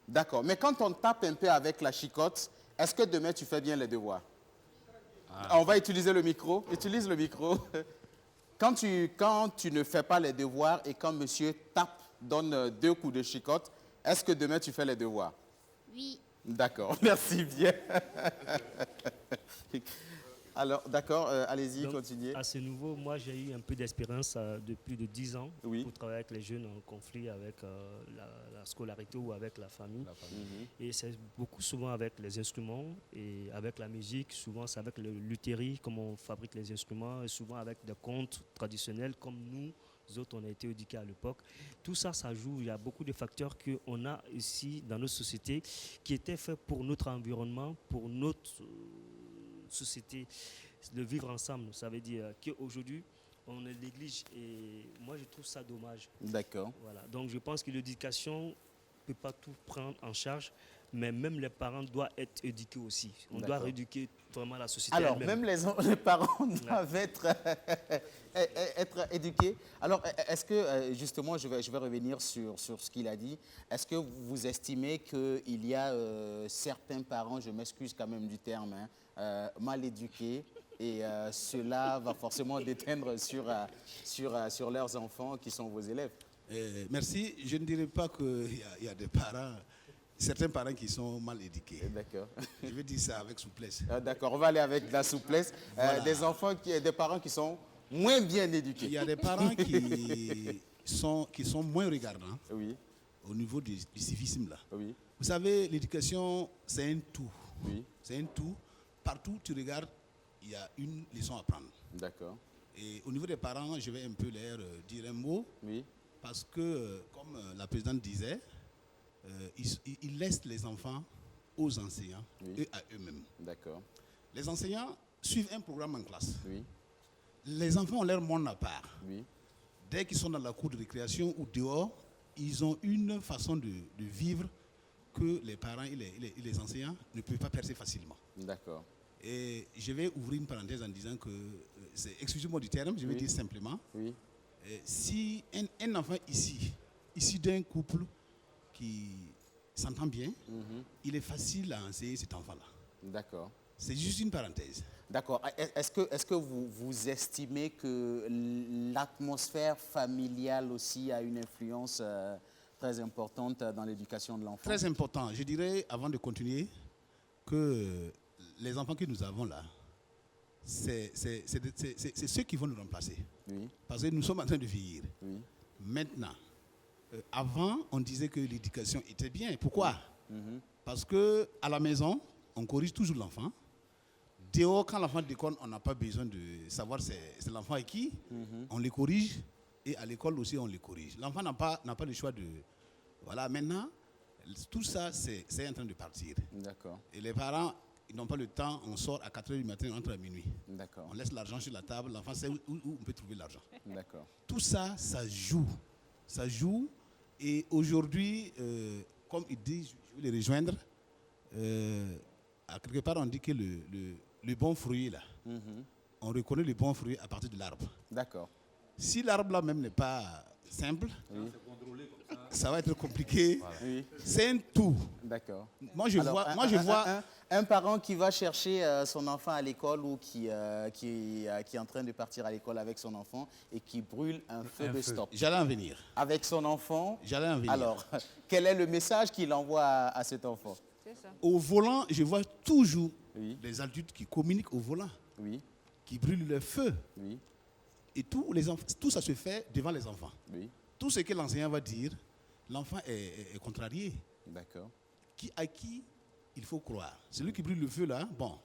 D'accord. Mais quand on tape un peu avec la chicotte, est-ce que demain tu fais bien les devoirs? On va utiliser le micro. Utilise le micro. Quand tu ne fais pas les devoirs et quand monsieur tape, donne 2 coups de chicotte, est-ce que demain tu fais les devoirs? Oui. D'accord, merci bien. Alors, d'accord, allez-y, Donc, continuez. à ce niveau, moi, j'ai eu un peu d'expérience de plus de 10 ans Oui. pour travailler avec les jeunes en conflit avec la scolarité ou avec la famille. Et c'est beaucoup souvent avec les instruments et avec la musique. Souvent, c'est avec le lutherie, comment on fabrique les instruments, et souvent avec des contes traditionnels comme nous autres, on a été éduqués à l'époque. Tout ça, ça joue. Il y a beaucoup de facteurs qu'on a ici dans notre société qui étaient faits pour notre environnement, pour notre société, de vivre ensemble. Ça veut dire qu'aujourd'hui, on les néglige et moi, je trouve ça dommage. D'accord. Voilà. Donc, je pense que l'éducation ne peut pas tout prendre en charge, mais même les parents doivent être éduqués aussi. On doit rééduquer vraiment la société. Alors, elle-même. même les parents doivent être éduqués. Alors, est-ce que, justement, je vais revenir sur ce qu'il a dit. Est-ce que vous estimez qu'il y a certains parents, je m'excuse quand même du terme, mal éduqués, et cela va forcément déteindre sur leurs enfants qui sont vos élèves? Merci. Je ne dirais pas qu'il y a des parents, certains parents qui sont mal éduqués. D'accord. Je vais dire ça avec souplesse. D'accord, on va aller avec de la souplesse. Voilà. Des parents qui sont moins bien éduqués. Il y a des parents qui sont moins regardants au niveau du civisme. Là. Oui. Vous savez, l'éducation, c'est un tout. Oui. C'est un tout. Partout où tu regardes, il y a une leçon à prendre. D'accord. Et au niveau des parents, je vais un peu leur dire un mot. Oui. Parce que, comme la présidente disait, ils laissent les enfants aux enseignants et à eux-mêmes. D'accord. Les enseignants suivent un programme en classe. Oui. Les enfants ont leur monde à part. Oui. Dès qu'ils sont dans la cour de récréation ou dehors, ils ont une façon de vivre que les parents et les enseignants ne peuvent pas percer facilement. D'accord. Et je vais ouvrir une parenthèse en disant que, excusez-moi du terme, je vais dire simplement, si un enfant issu d'un couple qui s'entend bien, il est facile à enseigner cet enfant-là. D'accord. C'est juste une parenthèse. D'accord. Est-ce que vous estimez que l'atmosphère familiale aussi a une influence très importante dans l'éducation de l'enfant? Très important. Je dirais, avant de continuer, que les enfants que nous avons là, c'est ceux qui vont nous remplacer. Oui. Parce que nous sommes en train de vieillir. Oui. Maintenant, avant, on disait que l'éducation était bien. Pourquoi? Parce qu'à la maison, on corrige toujours l'enfant. Dehors, quand l'enfant déconne, on n'a pas besoin de savoir c'est l'enfant avec qui. On les corrige. Et à l'école aussi, on les corrige. L'enfant n'a pas le choix de... Voilà, maintenant, tout ça, c'est en train de partir. D'accord. Et les parents, ils n'ont pas le temps. On sort à 4h du matin, on entre à minuit. D'accord. On laisse l'argent sur la table. L'enfant sait où on peut trouver l'argent. D'accord. Tout ça, ça joue. Ça joue. Et aujourd'hui, comme il dit, je vais les rejoindre. À quelque part, on dit que le bon fruit, là, on reconnaît le bon fruit à partir de l'arbre. D'accord. Si l'arbre là même n'est pas simple, ça va être compliqué. Voilà. Oui. C'est un tout. D'accord. Moi, je vois un parent qui va chercher son enfant à l'école ou qui est en train de partir à l'école avec son enfant et qui brûle un feu de stop. J'allais en venir. Avec son enfant. J'allais en venir. Alors, quel est le message qu'il envoie à cet enfant? Au volant, je vois toujours les adultes qui communiquent au volant, qui brûlent le feu. Et tout ça se fait devant les enfants. Tout ce que l'enseignant va dire, l'enfant est contrarié. D'accord. À qui il faut croire? Celui qui brûle le feu là, bon.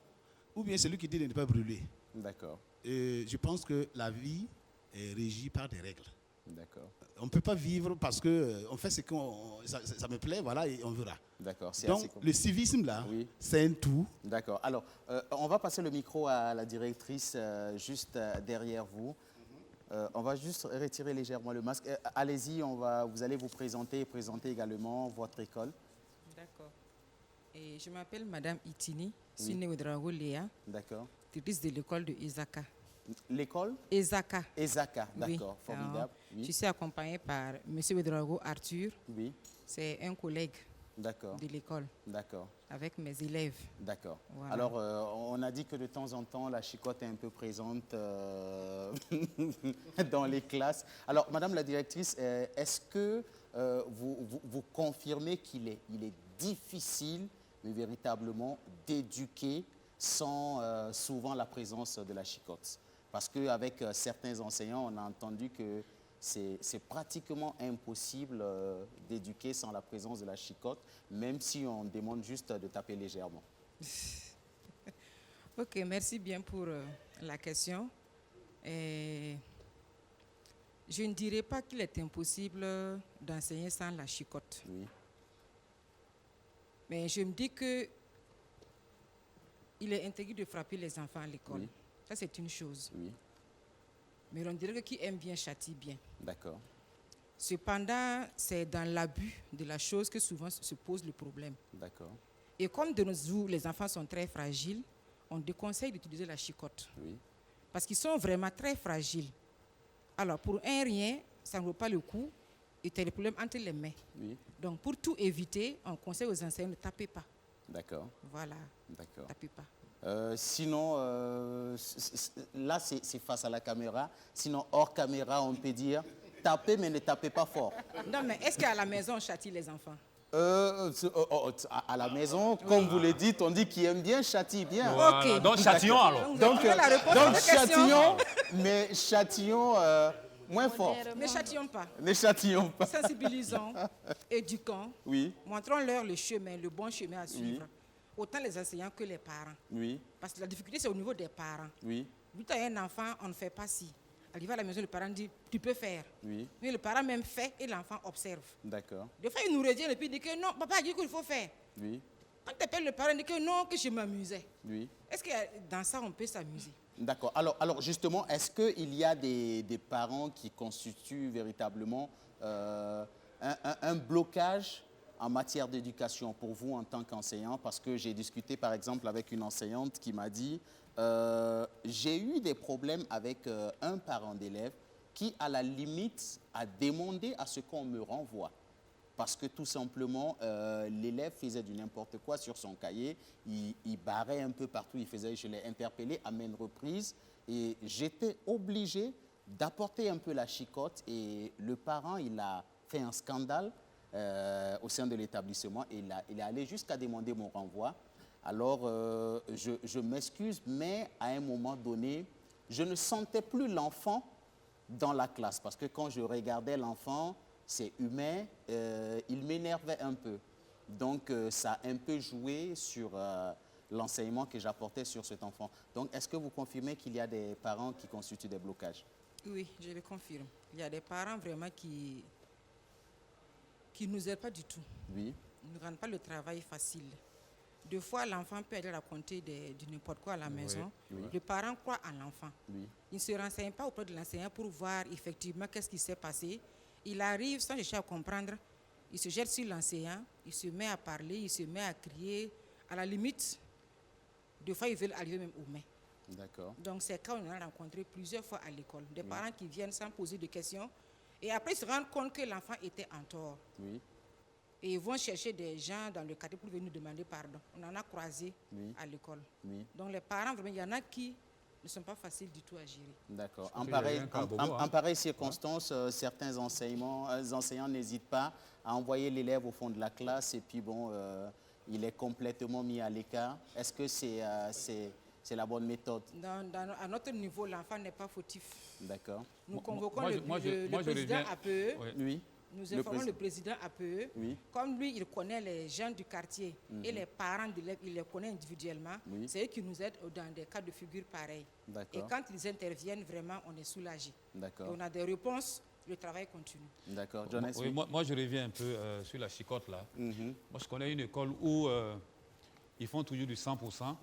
Ou bien celui qui dit de ne pas brûler. D'accord. Je pense que la vie est régie par des règles. D'accord. On ne peut pas vivre parce qu'on fait ce que ça me plaît, voilà, et on verra. D'accord. Donc, le civisme, là, c'est un tout. D'accord. Alors, on va passer le micro à la directrice juste derrière vous. On va juste retirer légèrement le masque. Allez-y, vous allez vous présenter et présenter également votre école. D'accord. Et je m'appelle Madame Itini, Sineoudrago Léa. D'accord. Directrice de l'école de Ezaka. L'école Ezaka. Ezaka, d'accord, formidable. Je suis accompagnée par M. Ouedraogo Arthur. Oui. C'est un collègue de l'école. D'accord. Avec mes élèves. D'accord. Voilà. Alors, on a dit que de temps en temps, la chicotte est un peu présente dans les classes. Alors, Madame la directrice, est-ce que vous confirmez qu'il est difficile, mais véritablement, d'éduquer sans souvent la présence de la chicotte. Parce qu'avec certains enseignants, on a entendu que c'est pratiquement impossible d'éduquer sans la présence de la chicotte, même si on demande juste de taper légèrement. Ok, merci bien pour la question. Et je ne dirais pas qu'il est impossible d'enseigner sans la chicotte. Oui. Mais je me dis que il est interdit de frapper les enfants à l'école. Oui. Ça, c'est une chose. Oui. Mais on dirait que qui aime bien châtie bien. D'accord. Cependant, c'est dans l'abus de la chose que souvent se pose le problème. D'accord. Et comme de nos jours, les enfants sont très fragiles, on déconseille d'utiliser la chicotte. Oui. Parce qu'ils sont vraiment très fragiles. Alors, pour un rien, ça ne vaut pas le coup et tu as des problèmes entre les mains. Oui. Donc, pour tout éviter, on conseille aux enseignants ne tapez pas. D'accord. Voilà. D'accord. Tapez pas. Sinon, là, c'est face à la caméra. Sinon, hors caméra, on peut dire tapez, mais ne tapez pas fort. Non, mais est-ce qu'à la maison, on châtie les enfants? À la maison, comme vous le dites, on dit qui aime bien châtie bien. Voilà. Donc châtillon alors. Donc châtillon, mais châtillon moins fort. Ne châtillons pas. Ne châtillons pas. Sensibilisons, éduquons, oui. montrons-leur le chemin, le bon chemin à suivre. Oui. Autant les enseignants que les parents. Oui. Parce que la difficulté, c'est au niveau des parents. Oui. Vu que tu as un enfant, on ne fait pas ci. Arrivé à la maison, le parent dit, tu peux faire. Oui. Mais le parent même fait et l'enfant observe. D'accord. Des fois, il nous revient et puis il dit que non, papa a dit qu'il faut faire. Oui. Quand tu appelles le parent, il dit que non, que je m'amusais. Oui. Est-ce que dans ça, on peut s'amuser? D'accord. Alors justement, est-ce qu'il y a des parents qui constituent véritablement un blocage en matière d'éducation pour vous en tant qu'enseignant? Parce que j'ai discuté par exemple avec une enseignante qui m'a dit j'ai eu des problèmes avec un parent d'élève qui à la limite a demandé à ce qu'on me renvoie. Parce que tout simplement, l'élève faisait du n'importe quoi sur son cahier, il barrait un peu partout, je l'ai interpellé à maintes reprises et j'étais obligé d'apporter un peu la chicotte et le parent, il a fait un scandale au sein de l'établissement et il est allé jusqu'à demander mon renvoi. Alors, je m'excuse, mais à un moment donné, je ne sentais plus l'enfant dans la classe parce que quand je regardais l'enfant, c'est humain, il m'énervait un peu. Donc, ça a un peu joué sur l'enseignement que j'apportais sur cet enfant. Donc, est-ce que vous confirmez qu'il y a des parents qui constituent des blocages? Oui, je le confirme. Il y a des parents vraiment qui ne nous aident pas du tout. Oui. Ils ne rendent pas le travail facile. Deux fois, l'enfant peut aller raconter du n'importe quoi à la maison. Oui. Le parent croit en l'enfant. Oui. Il ne se renseigne pas auprès de l'enseignant pour voir effectivement qu'est-ce qui s'est passé. Il arrive sans chercher à comprendre, il se jette sur l'enseignant, il se met à parler, il se met à crier. À la limite, des fois, ils veulent arriver même aux mains. D'accord. Donc, c'est quand on a rencontré plusieurs fois à l'école. Des parents qui viennent sans poser de questions et après ils se rendent compte que l'enfant était en tort. Oui. Et ils vont chercher des gens dans le quartier pour venir demander pardon. On en a croisé à l'école. Oui. Donc, les parents, vraiment, il y en a qui ne sont pas faciles du tout à gérer. D'accord. En pareille circonstance, certains enseignants n'hésitent pas à envoyer l'élève au fond de la classe et puis bon, il est complètement mis à l'écart. Est-ce que c'est la bonne méthode? À notre niveau, l'enfant n'est pas fautif. D'accord. Nous convoquons le président APE. Oui. Nous informons le président APE. Oui. Comme lui, il connaît les gens du quartier et les parents d'élèves, il les connaît individuellement. Oui. C'est eux qui nous aident dans des cas de figure pareils. Et quand ils interviennent, vraiment, on est soulagé. D'accord. On a des réponses, le travail continue. D'accord. Oui, moi, je reviens un peu sur la chicotte là. Moi, je connais une école où ils font toujours du 100%.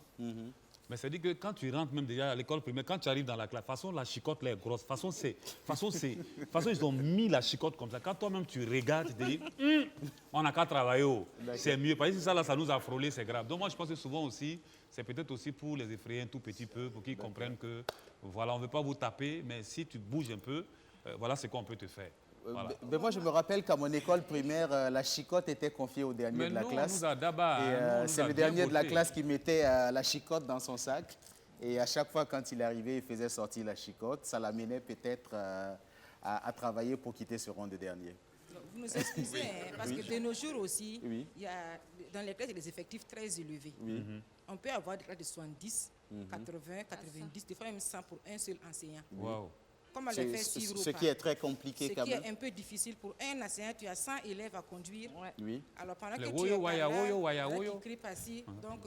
Mais c'est-à-dire que quand tu rentres même déjà à l'école primaire, quand tu arrives dans la classe, de toute façon, la chicotte là est grosse. De toute façon, ils ont mis la chicotte comme ça. Quand toi-même tu regardes, tu te dis, on n'a qu'à travailler. C'est mieux. Parce que ça, là, ça nous a frôlé, c'est grave. Donc moi, je pense que souvent aussi, c'est peut-être aussi pour les effrayer un tout petit peu, pour qu'ils comprennent que, voilà, on ne veut pas vous taper, mais si tu bouges un peu, voilà ce qu'on peut te faire. Voilà. Mais moi, je me rappelle qu'à mon école primaire, la chicotte était confiée au dernier de la classe. C'est le dernier de la classe qui mettait la chicotte dans son sac. Et à chaque fois, quand il arrivait, il faisait sortir la chicotte. Ça l'amenait peut-être à travailler pour quitter ce rang de dernier. Vous nous excusez, hein, parce que de nos jours aussi, Oui. il y a, dans les classes, il y a des effectifs très élevés. Oui. On peut avoir des classes de 70, 80, 90, des fois même 100 pour un seul enseignant. Wow. Comment C'est- les faire suivre ce ou qui pas? est très compliqué Ce quand qui même. est un peu difficile pour un enseignant, tu as 100 élèves à conduire. Oui. Alors pendant Les que tu woyo, es waya, là, woyo, waya, il y en a woyo. qui crient par-ci, donc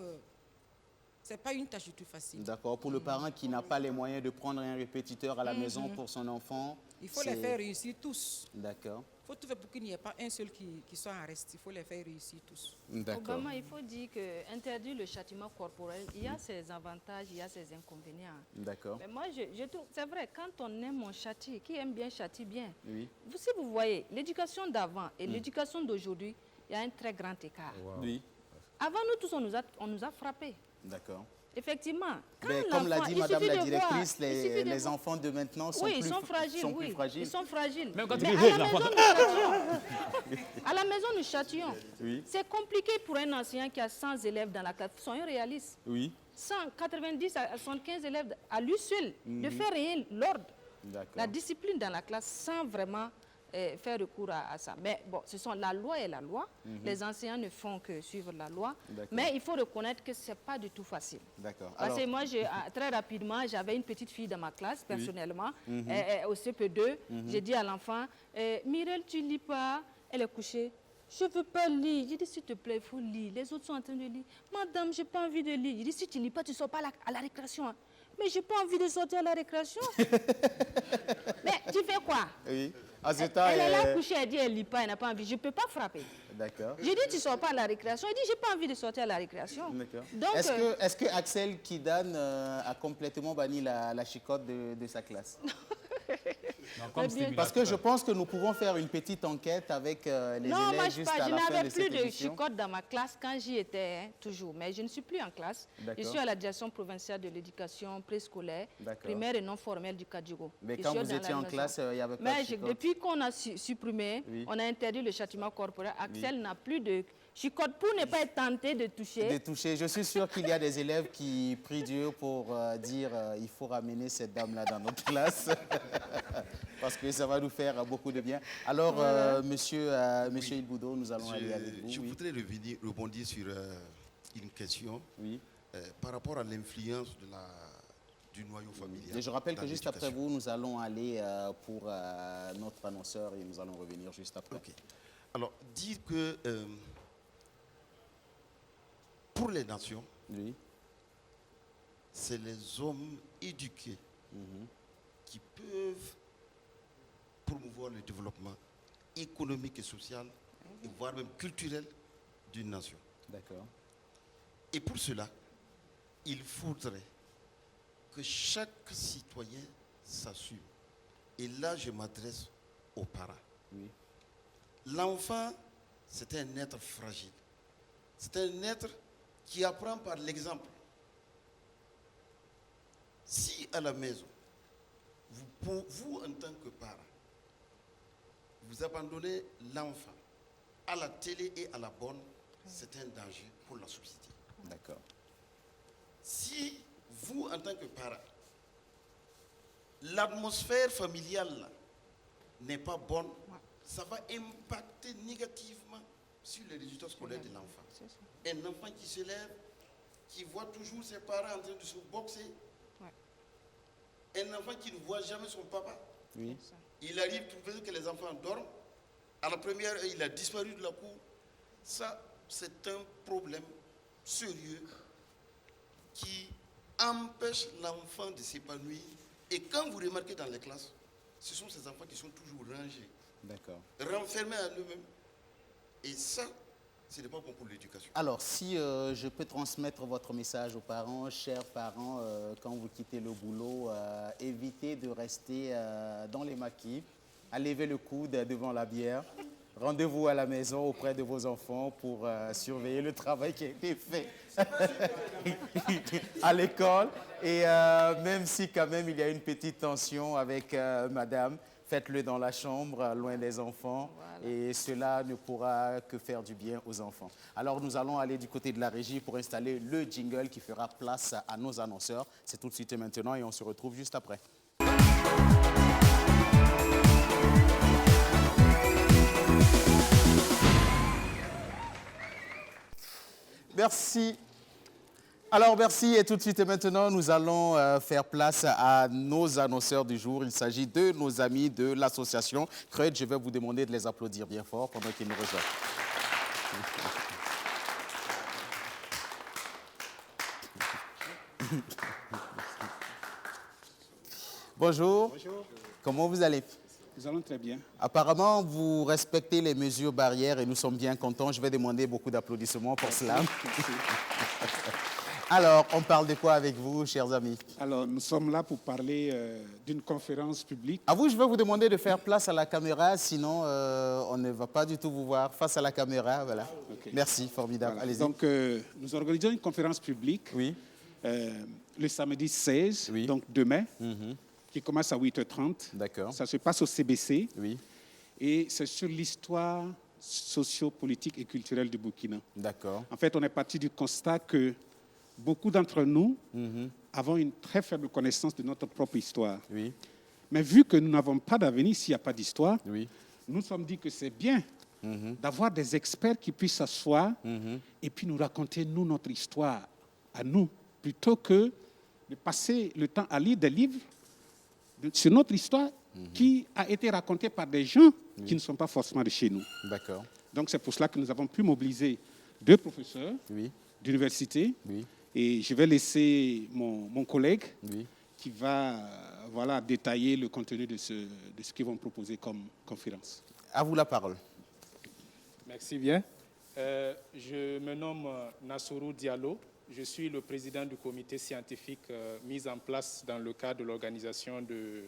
c'est pas une tâche du tout facile. D'accord. Pour le parent qui n'a pas les moyens de prendre un répétiteur à la maison pour son enfant. Il faut les c'est- faire réussir tous. D'accord. Il faut tout faire pour qu'il n'y ait pas un seul qui soit en reste. Il faut les faire réussir tous. D'accord. Obama, il faut dire que interdire le châtiment corporel, il y a ses avantages, il y a ses inconvénients. D'accord. Mais moi, je trouve, c'est vrai, quand on aime, on châtie. Qui aime bien châtie bien. Oui. Si vous voyez, l'éducation d'avant et l'éducation d'aujourd'hui, il y a un très grand écart. Oui. Avant, nous tous, on nous a frappés. D'accord. Effectivement. Quand Mais comme l'a l'enfant- dit il Madame suffit la de voir, directrice, il suffit de les voir. enfants de maintenant sont, Oui, plus, ils sont fragiles, sont oui. plus fragiles. Ils sont fragiles. Même quand Mais tu à dis la l'enfant- maison, nous châtions. À la maison, nous châtions. Oui. C'est compliqué pour un enseignant qui a 100 élèves dans la classe. Soyons réalistes. Oui. 190 à 75 élèves à lui seul, de faire rien l'ordre, D'accord. la discipline dans la classe sans vraiment faire recours à ça. Mais bon, la loi est la loi. Les enseignants ne font que suivre la loi. D'accord. Mais il faut reconnaître que ce n'est pas du tout facile. D'accord. Parce que moi, très rapidement, j'avais une petite fille dans ma classe, personnellement, Mhm. au CP2. J'ai dit à l'enfant, Mireille, tu ne lis pas. Elle est couchée. Je ne veux pas lire. J'ai dit, s'il te plaît, il faut lire. Les autres sont en train de lire. Madame, je n'ai pas envie de lire. J'ai dit, si tu ne lis pas, tu ne sors pas à la récréation. Hein. Mais je n'ai pas envie de sortir à la récréation. Mais tu fais quoi? Oui. À ce temps, Elle est là couchée, elle dit, elle ne lit pas, elle n'a pas envie. Je ne peux pas frapper. D'accord. J'ai dit, tu ne sors pas à la récréation. Elle dit, je n'ai pas envie de sortir à la récréation. D'accord. Donc, Est-ce que Axel Kidan a complètement banni la chicotte de sa classe? Non, comme Parce que je pense que nous pouvons faire une petite enquête avec les non, élèves moi, juste à je la fin n'avais de plus cette de émission. chicotte dans ma classe quand j'y étais, hein, toujours. Mais je ne suis plus en classe. Je D'accord. suis à la direction provinciale de l'éducation préscolaire, D'accord. primaire et non formelle du Kadjogo. Mais Je quand suis vous dans étiez la en maison. classe, il n'y avait pas Mais de chicotte. depuis qu'on a supprimé, Oui. on a interdit le châtiment corporel. Axel n'a plus de chicotte pour ne pas être tenté de toucher. De toucher. Je suis sûr qu'il y a des élèves qui prient Dieu pour dire il faut ramener cette dame-là dans notre classe parce que ça va nous faire beaucoup de bien. Alors, monsieur Ilboudo, nous allons aller avec vous. Je oui. voudrais rebondir sur une question Oui. par rapport à l'influence du noyau familial. Et je rappelle dans que juste après l'éducation. vous, nous allons aller pour notre annonceur et nous allons revenir juste après. Ok. Alors, dire que pour les nations, Oui. c'est les hommes éduqués qui peuvent promouvoir le développement économique et social, et voire même culturel d'une nation. D'accord. Et pour cela, il faudrait que chaque citoyen s'assume. Et là, je m'adresse aux parents. Oui. L'enfant, c'est un être fragile. C'est un être qui apprend par l'exemple. Si à la maison, vous en tant que parent, vous abandonnez l'enfant à la télé et à la bonne, c'est un danger pour la société. D'accord. Si vous, en tant que parent, l'atmosphère familiale n'est pas bonne, ça va impacter négativement sur les résultats scolaires de l'enfant. Un enfant qui se lève, qui voit toujours ses parents en train de se boxer, un enfant qui ne voit jamais son papa, Oui. il arrive trouver que les enfants dorment, à la première heure, il a disparu de la cour. Ça, c'est un problème sérieux qui empêche l'enfant de s'épanouir. Et quand vous remarquez dans les classes, ce sont ces enfants qui sont toujours rangés, D'accord. renfermés à eux-mêmes. Et ça, ce n'est pas bon pour l'éducation. Alors, si je peux transmettre votre message aux parents, chers parents, quand vous quittez le boulot, évitez de rester dans les maquis, à lever le coude devant la bière. Rendez-vous à la maison auprès de vos enfants pour surveiller le travail qui a été fait à l'école. Et même si quand même il y a une petite tension avec madame, faites-le dans la chambre, loin des enfants. Voilà. Et cela ne pourra que faire du bien aux enfants. Alors nous allons aller du côté de la régie pour installer le jingle qui fera place à nos annonceurs. C'est tout de suite et maintenant et on se retrouve juste après. Merci. Alors, merci. Et tout de suite et maintenant, nous allons faire place à nos annonceurs du jour. Il s'agit de nos amis de l'association CRED. Je vais vous demander de les applaudir bien fort pendant qu'ils nous rejoignent. Bonjour. Bonjour. Comment vous allez? Nous allons très bien. Apparemment, vous respectez les mesures barrières et nous sommes bien contents. Je vais demander beaucoup d'applaudissements pour cela. Alors, on parle de quoi avec vous, chers amis? Alors, nous sommes là pour parler d'une conférence publique. À vous, je vais vous demander de faire place à la caméra, sinon on ne va pas du tout vous voir face à la caméra. Voilà. Okay. Merci, formidable. Voilà. Allez-y. Donc, nous organisons une conférence publique le samedi 16, donc demain, qui commence à 8h30. D'accord. Ça se passe au CBC. Oui. Et c'est sur l'histoire socio-politique et culturelle du Burkina. D'accord. En fait, on est parti du constat que beaucoup d'entre nous avons une très faible connaissance de notre propre histoire. Oui. Mais vu que nous n'avons pas d'avenir s'il n'y a pas d'histoire, oui. nous nous sommes dit que c'est bien d'avoir des experts qui puissent s'asseoir et puis nous raconter, nous, notre histoire à nous, plutôt que de passer le temps à lire des livres sur notre histoire qui a été racontée par des gens qui ne sont pas forcément de chez nous. D'accord. Donc c'est pour cela que nous avons pu mobiliser 2 professeurs d'université. Et je vais laisser mon collègue qui va détailler le contenu de ce qu'ils vont proposer comme conférence. À vous la parole. Merci bien. Je me nomme Nassourou Diallo. Je suis le président du comité scientifique mis en place dans le cadre de l'organisation de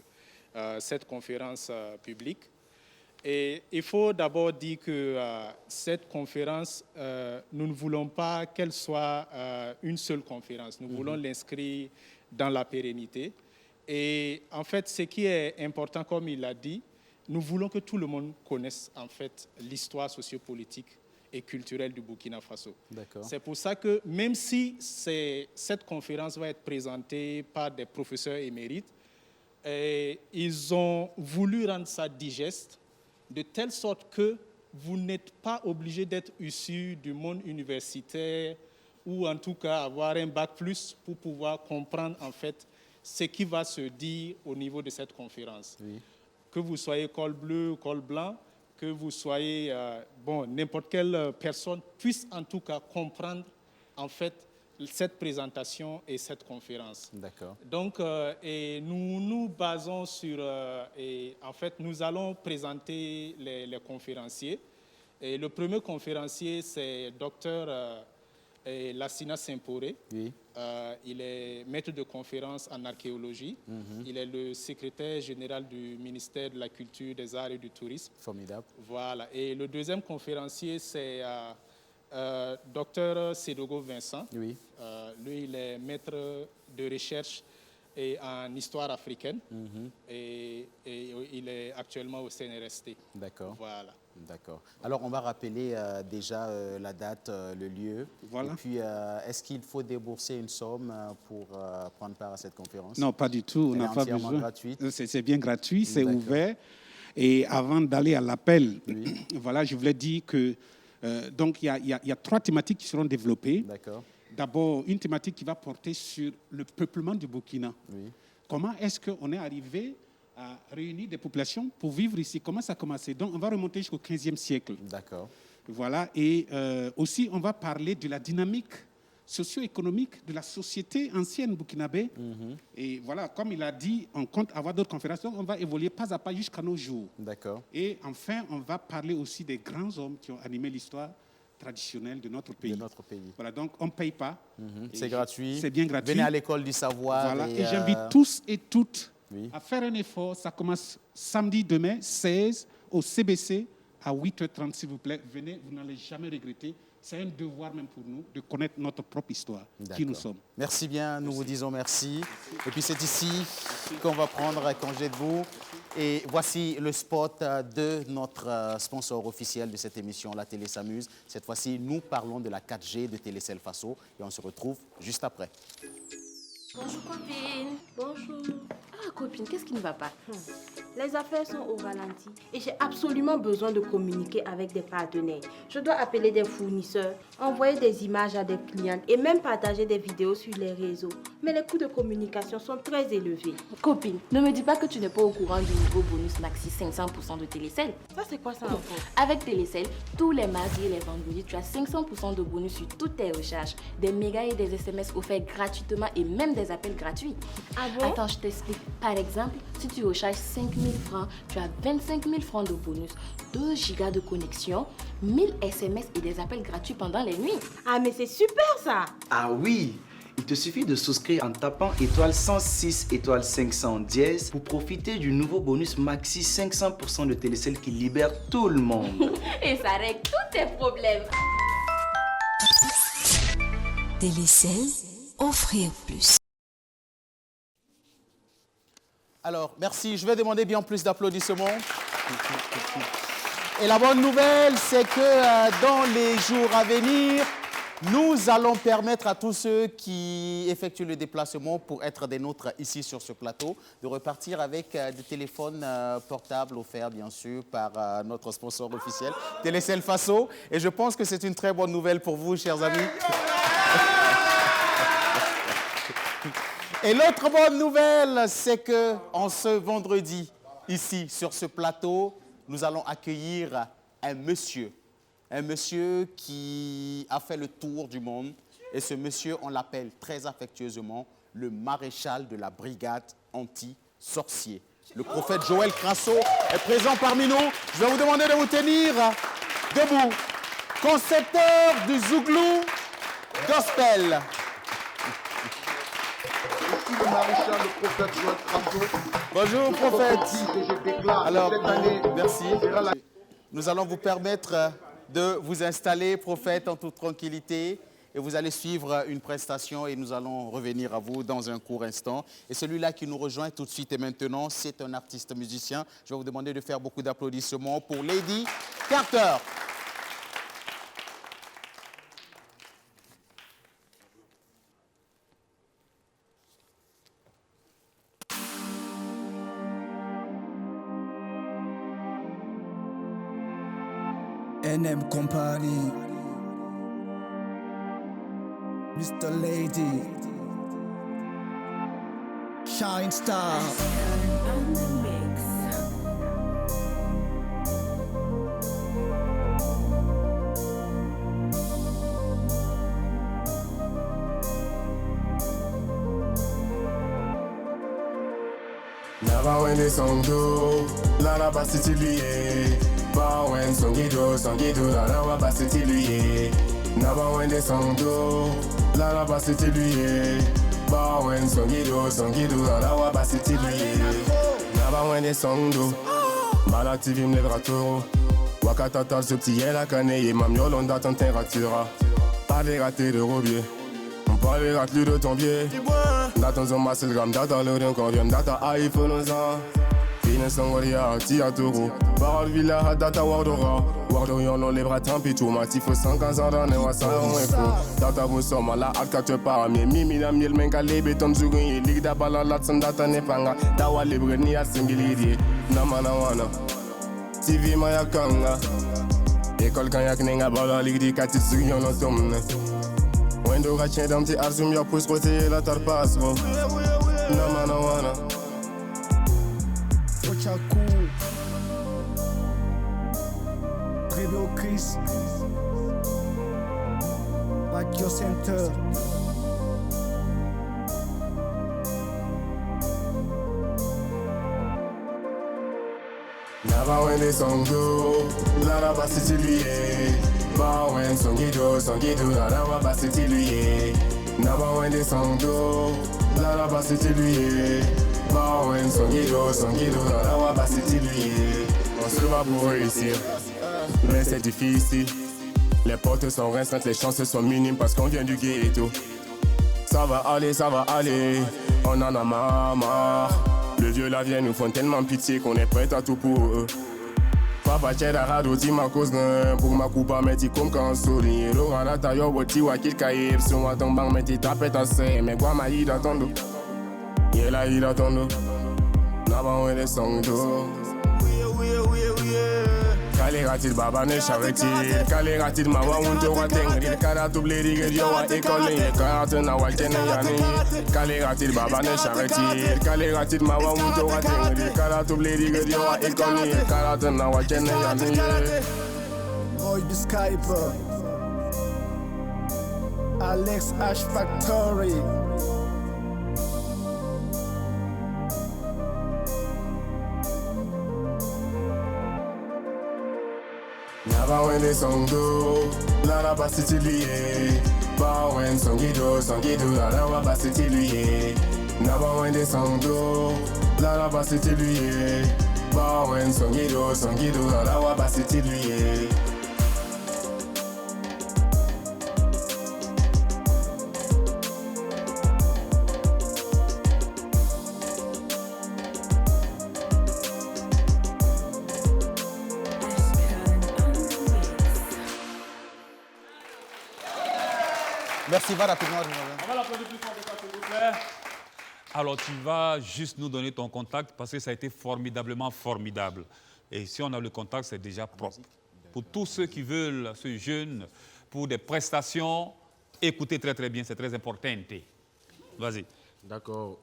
cette conférence publique. Et il faut d'abord dire que cette conférence, nous ne voulons pas qu'elle soit une seule conférence. Nous voulons l'inscrire dans la pérennité. Et en fait, ce qui est important, comme il l'a dit, nous voulons que tout le monde connaisse en fait l'histoire sociopolitique et culturelle du Burkina Faso. C'est pour ça que même si cette conférence va être présentée par des professeurs émérites, ils ont voulu rendre ça digeste, de telle sorte que vous n'êtes pas obligé d'être issu du monde universitaire ou en tout cas avoir un bac plus pour pouvoir comprendre en fait ce qui va se dire au niveau de cette conférence. Que vous soyez col bleu ou col blanc, que vous soyez, n'importe quelle personne puisse en tout cas comprendre en fait cette présentation et cette conférence. D'accord. Donc, et nous nous basons sur, en fait, nous allons présenter les conférenciers. Et le premier conférencier, c'est Dr Lassina Simporé. Oui. Il est maître de conférence en archéologie. Il est le secrétaire général du ministère de la Culture, des Arts et du Tourisme. Formidable. Voilà. Et le deuxième conférencier, c'est Dr Sédogo Vincent. Oui. Lui, il est maître de recherche en histoire africaine et il est actuellement au CNRST. D'accord. Voilà. D'accord. Alors, on va rappeler déjà la date, le lieu. Voilà. Et puis, est-ce qu'il faut débourser une somme pour prendre part à cette conférence? Non, pas du tout. On n'a pas besoin. Gratuite. C'est bien gratuit, c'est ouvert. Et avant d'aller à l'appel, voilà, je voulais dire que donc il y a 3 thématiques qui seront développées. D'accord. D'abord, une thématique qui va porter sur le peuplement du Burkina. Comment est-ce qu'on est arrivé à réunir des populations pour vivre ici? Comment ça a commencé? Donc, on va remonter jusqu'au 15e siècle. D'accord. Voilà. Et aussi, on va parler de la dynamique socio-économique de la société ancienne burkinabé. Et voilà, comme il a dit, on compte avoir d'autres conférences. Donc, on va évoluer pas à pas jusqu'à nos jours. D'accord. Et enfin, on va parler aussi des grands hommes qui ont animé l'histoire traditionnelle de notre pays. Voilà, donc on ne paye pas. C'est gratuit. C'est bien gratuit. Venez à l'école du savoir. Voilà. Et j'invite tous et toutes à faire un effort. Ça commence samedi demain, 16, au CBC, à 8h30, s'il vous plaît. Venez, vous n'allez jamais regretter. C'est un devoir même pour nous de connaître notre propre histoire, qui nous sommes. Merci bien, nous vous disons merci. Et puis c'est ici qu'on va prendre congé de vous. Et voici le spot de notre sponsor officiel de cette émission, la Télé s'amuse. Cette fois-ci, nous parlons de la 4G de Télécel Faso et on se retrouve juste après. Bonjour copine. Bonjour. Ah copine, qu'est-ce qui ne va pas? Les affaires sont au ralenti et j'ai absolument besoin de communiquer avec des partenaires. Je dois appeler des fournisseurs, envoyer des images à des clients et même partager des vidéos sur les réseaux. Mais les coûts de communication sont très élevés. Copine, ne me dis pas que tu n'es pas au courant du nouveau bonus Maxi 500% de Télécell. Ça, c'est quoi ça encore? Avec Télécell, tous les mardis et les vendredis, tu as 500% de bonus sur toutes tes recharges, des mégas et des SMS offerts gratuitement et même des appels gratuits. Ah bon? Attends, je t'explique. Par exemple, si tu recharges 5 000 francs, tu as 25 000 francs de bonus, 2 gigas de connexion, 1000 SMS et des appels gratuits pendant les nuits. Ah mais c'est super ça! Ah oui! Il te suffit de souscrire en tapant étoile 106 étoile 500 dièse pour profiter du nouveau bonus Maxi 500% de Télécell qui libère tout le monde. Et ça règle tous tes problèmes. Télécell, offrir plus. Alors, merci. Je vais demander bien plus d'applaudissements. Et la bonne nouvelle, c'est que dans les jours à venir, nous allons permettre à tous ceux qui effectuent le déplacement pour être des nôtres ici sur ce plateau de repartir avec des téléphones portables offerts bien sûr par notre sponsor officiel, Télécell Faso. Et je pense que c'est une très bonne nouvelle pour vous, chers amis. Et l'autre bonne nouvelle, c'est qu'en ce vendredi, ici sur ce plateau, nous allons accueillir un monsieur qui a fait le tour du monde. Et ce monsieur, on l'appelle très affectueusement le maréchal de la brigade anti-sorcier. Le prophète Joël Crasso est présent parmi nous. Je vais vous demander de vous tenir debout. Concepteur du Zouglou Gospel. Ici le maréchal, le prophète Joël Crasso. Bonjour prophète. Que je déclare Alors, cette année, merci. Nous allons vous permettre de vous installer, prophète, en toute tranquillité. Et vous allez suivre une prestation et nous allons revenir à vous dans un court instant. Et celui-là qui nous rejoint tout de suite et maintenant, c'est un artiste musicien. Je vais vous demander de faire beaucoup d'applaudissements pour Lady Carter. NM Company, Mr. Lady, Shine Star. Never when they song do, Lara Basiti lié. Ba when songido, Lara Basiti lié. Never when they song do, Lara Basiti lié. Ba when songido, Lara Basiti lié. Never when they song do, Bala TV me gratoro. Wakatata ce petit la canne mam yolon da température. Pas les ratés de Robier. On parle les ratés de ton pied. Data zo masil gram data l'orient qu'on vient data iPhone aux ans. Fine sangoria tia toro. Parole villa data wardora. Wardorion on les bras tant pis tout matif 115 ans dans un salon info. Data vous sommes là à 4 par mais mimi la miel menga lebe tom zugin lig da bala lat san data ne panga. Dawa libre ni a singilidi. Namana wana. TV maya kanga. École quand yak nenga bala lig di katit zugin on tomne. Wendo ratien dans petit arzum ya pousse côté la tarpasse bro. Namana wana. Ochaku, Rebel Chris, Bakio Center. Never when they song do, Lara Basiti lié. Ba when songido, Lara Basiti lié. Never when they song do, Lara Basiti lié. Ba when songido, Lara Basiti lié. On se bat pour réussir, mais c'est difficile. Les portes sont restreintes, les chances sont minimes parce qu'on vient du ghetto. Ça va aller, on en a marre. Le vieux la vieille nous font tellement pitié qu'on est prêt à tout pour eux. Papa c'era rado ti ma cosne pour ma coupa metti comme quand souri. L'ora la taille boti wa qu'il caille sur moi ton bang metti tapette à se mais quoi ma ida tondo. Yela ida tondo. Naba wende song do. Kale ratil baba ne sharetil. Kale ratil mawa unto watengri. Kala double rigel yo wa ekole ye karte na waltene yani. Kale ratil baba ne sharetil. Kale ratil mawa unto watengri. Kala double rigel yo wa ekole ye karte na waltene yani. Boy the Skyper, Alex H Factory. Naba wende song do, Lara basiti liye. Ba wen songido, Lara basiti liye. Naba wende song do, Lara basiti liye. Ba wen songido, Lara basiti liye. Merci, va rapidement. On va l'applaudir plus fort que ça, s'il vous plaît. Alors, tu vas juste nous donner ton contact parce que ça a été formidablement formidable. Et si on a le contact, c'est déjà propre. Pour tous ceux qui veulent ce jeune, pour des prestations, écoutez très très bien, c'est très important. Vas-y. D'accord.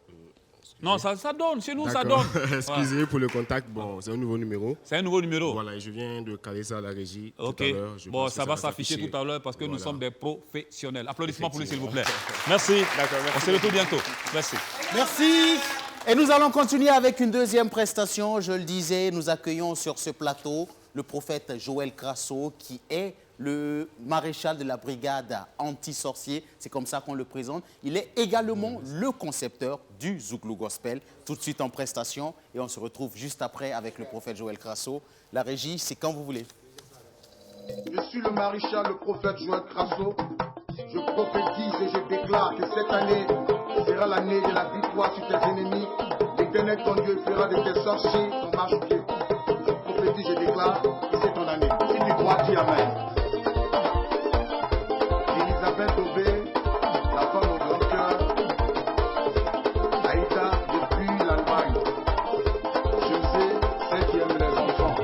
Non, ça donne, chez nous ça donne. Excusez Voilà. pour le contact, bon, c'est un nouveau numéro. C'est un nouveau numéro. Voilà, et je viens de caler ça à la régie Ok. tout à l'heure. Je Bon, pense que ça va s'afficher tout à l'heure parce que nous Voilà. sommes des professionnels. Applaudissements pour lui, s'il vous plaît. Merci. D'accord, merci. On se retrouve bientôt. Merci. Merci. Et nous allons continuer avec une deuxième prestation. Je le disais, nous accueillons sur ce plateau le prophète Joël Crasso, qui est le maréchal de la brigade anti-sorcier. C'est comme ça qu'on le présente. Il est également le concepteur du Zouglou Gospel. Tout de suite en prestation. Et on se retrouve juste après avec le prophète Joël Crasso. La régie, c'est quand vous voulez. Je suis le maréchal, le prophète Joël Crasso. Je prophétise et je déclare que cette année sera l'année de la victoire sur tes ennemis. L'Éternel, ton Dieu, fera de tes sorciers ton marche-pied. Je prophétise, je déclare que c'est ton année. Si tu crois, dis Amen. Elisabeth Aubé, la femme au grand cœur. Aïda, depuis l'Allemagne. José, celle qui aime les enfants.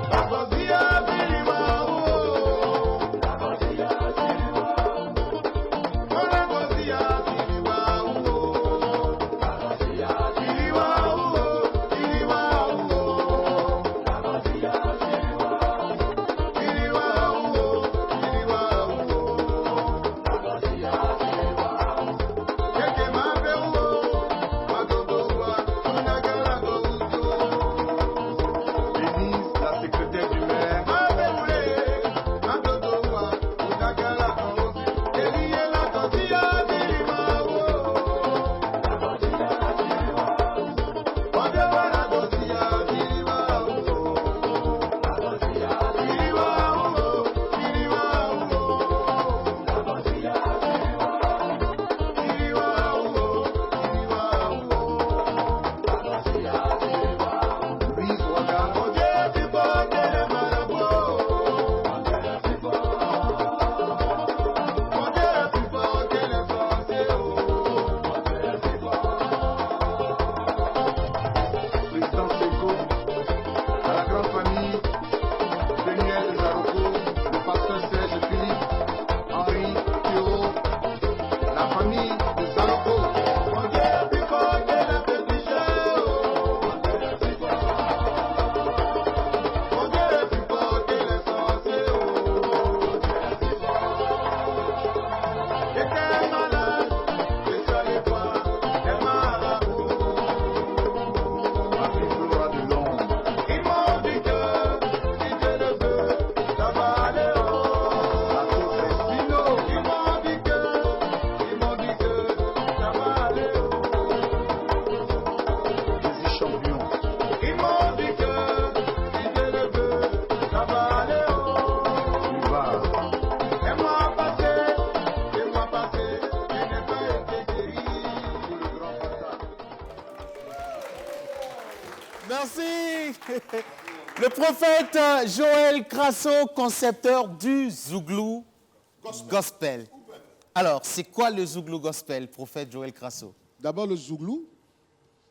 Merci. Le prophète Joël Crasso, concepteur du Zouglou Gospel. Alors, c'est quoi le Zouglou Gospel, prophète Joël Crasso? D'abord, le Zouglou,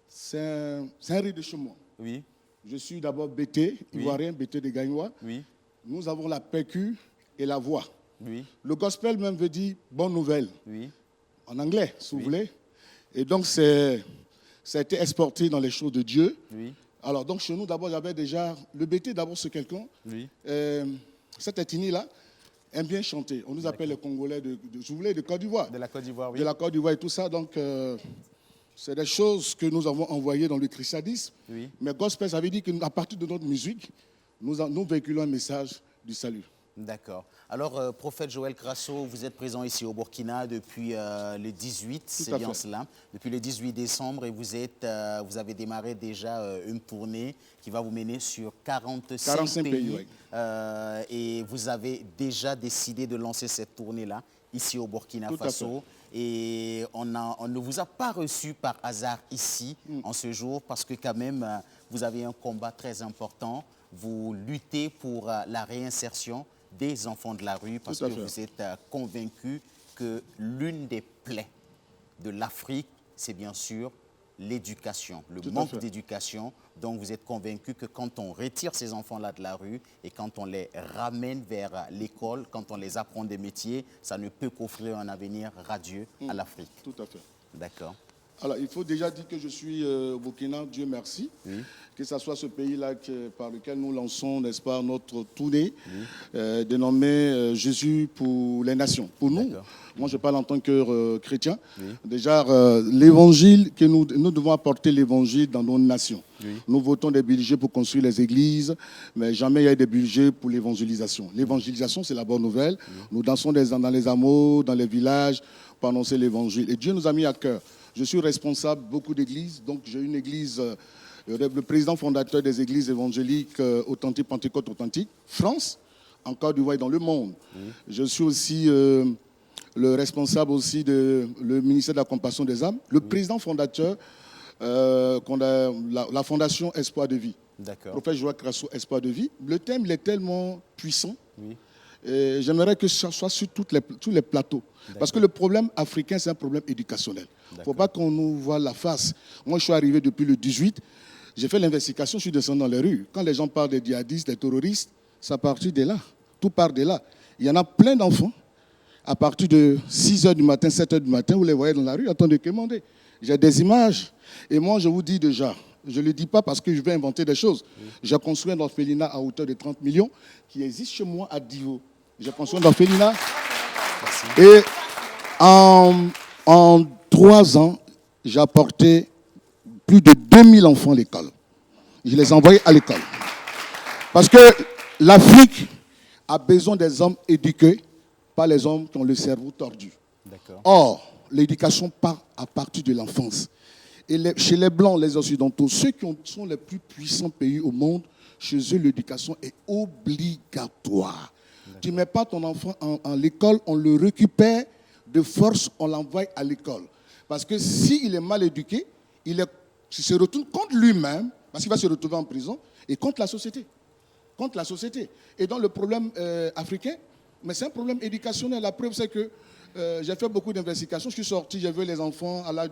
c'est un rite de chemin. Oui. Je suis d'abord BT, ivoirien, BT de Gagnois. Oui. Nous avons la PQ et la voix. Oui. Le gospel même veut dire bonne nouvelle. Oui. En anglais, si vous voulez. Et donc, ça a été exporté dans les choses de Dieu. Oui. Alors, donc, chez nous, d'abord, j'avais déjà... Le BT, d'abord, c'est quelqu'un. Oui. Cette ethnie-là aime bien chanter. On nous appelle les Congolais de Côte d'Ivoire. De la Côte d'Ivoire, oui. De la Côte d'Ivoire et tout ça. Donc, c'est des choses que nous avons envoyées dans le christianisme. Oui. Mais gospel, ça veut dire qu'à partir de notre musique, nous véhiculons un message du salut. D'accord. Alors, prophète Joël Crasso, vous êtes présent ici au Burkina depuis le 18, c'est bien cela, depuis le 18 décembre, et vous avez démarré déjà une tournée qui va vous mener sur 45 pays. Oui. Et vous avez déjà décidé de lancer cette tournée-là, ici au Burkina Faso. Et on ne vous a pas reçu par hasard ici, en ce jour, parce que quand même, vous avez un combat très important. Vous luttez pour la réinsertion des enfants de la rue parce que vous êtes convaincu que l'une des plaies de l'Afrique, c'est bien sûr l'éducation, le manque d'éducation. Donc vous êtes convaincu que quand on retire ces enfants-là de la rue et quand on les ramène vers l'école, quand on les apprend des métiers, ça ne peut qu'offrir un avenir radieux à l'Afrique. Tout à fait. D'accord. Alors, il faut déjà dire que je suis au Burkina, Dieu merci, que ce soit ce pays-là par lequel nous lançons, n'est-ce pas, notre tournée dénommée Jésus pour les nations. Pour nous, moi je parle en tant que chrétien, déjà l'évangile, que nous devons apporter l'évangile dans nos nations. Nous votons des budgets pour construire les églises, mais jamais il y a des budgets pour l'évangélisation. L'évangélisation, c'est la bonne nouvelle. Nous dansons dans les hameaux, dans les villages, pour annoncer l'évangile. Et Dieu nous a mis à cœur. Je suis responsable de beaucoup d'églises, donc j'ai une église, le président fondateur des églises évangéliques authentiques, Pentecôte authentique, France, en Côte d'Ivoire et dans le monde. Je suis aussi le responsable aussi le ministère de la Compassion des âmes, le président fondateur la fondation Espoir de vie. Prophète Joël Crasso, Espoir de vie. Le thème il est tellement puissant. J'aimerais que ça soit sur tous les plateaux. Parce que le problème africain, c'est un problème éducationnel. Il ne faut pas qu'on nous voit la face. Moi, je suis arrivé depuis le 18. J'ai fait l'investigation, je suis descendu dans les rues. Quand les gens parlent des djihadistes, des terroristes, ça part de là. Tout part de là. Il y en a plein d'enfants. À partir de 6h du matin, 7h du matin, vous les voyez dans la rue, en train de commander. J'ai des images. Et moi, je vous dis déjà, je ne le dis pas parce que je vais inventer des choses. J'ai construit un orphelinat à hauteur de 30 millions qui existe chez moi à Divo. J'ai construit un orphelinat. Et en 3 ans, j'ai apporté plus de 2000 enfants à l'école. Je les ai envoyés à l'école. Parce que l'Afrique a besoin des hommes éduqués, pas les hommes qui ont le cerveau tordu. Or, l'éducation part à partir de l'enfance. Et chez les Blancs, les Occidentaux, ceux qui sont les plus puissants pays au monde, chez eux, l'éducation est obligatoire. Tu ne mets pas ton enfant en l'école, on le récupère de force, on l'envoie à l'école. Parce que s'il est mal éduqué, il se retourne contre lui-même, parce qu'il va se retrouver en prison, et contre la société. Contre la société. Et donc le problème africain, mais c'est un problème éducationnel. La preuve, c'est que j'ai fait beaucoup d'investigations. Je suis sorti, j'ai vu les enfants à l'âge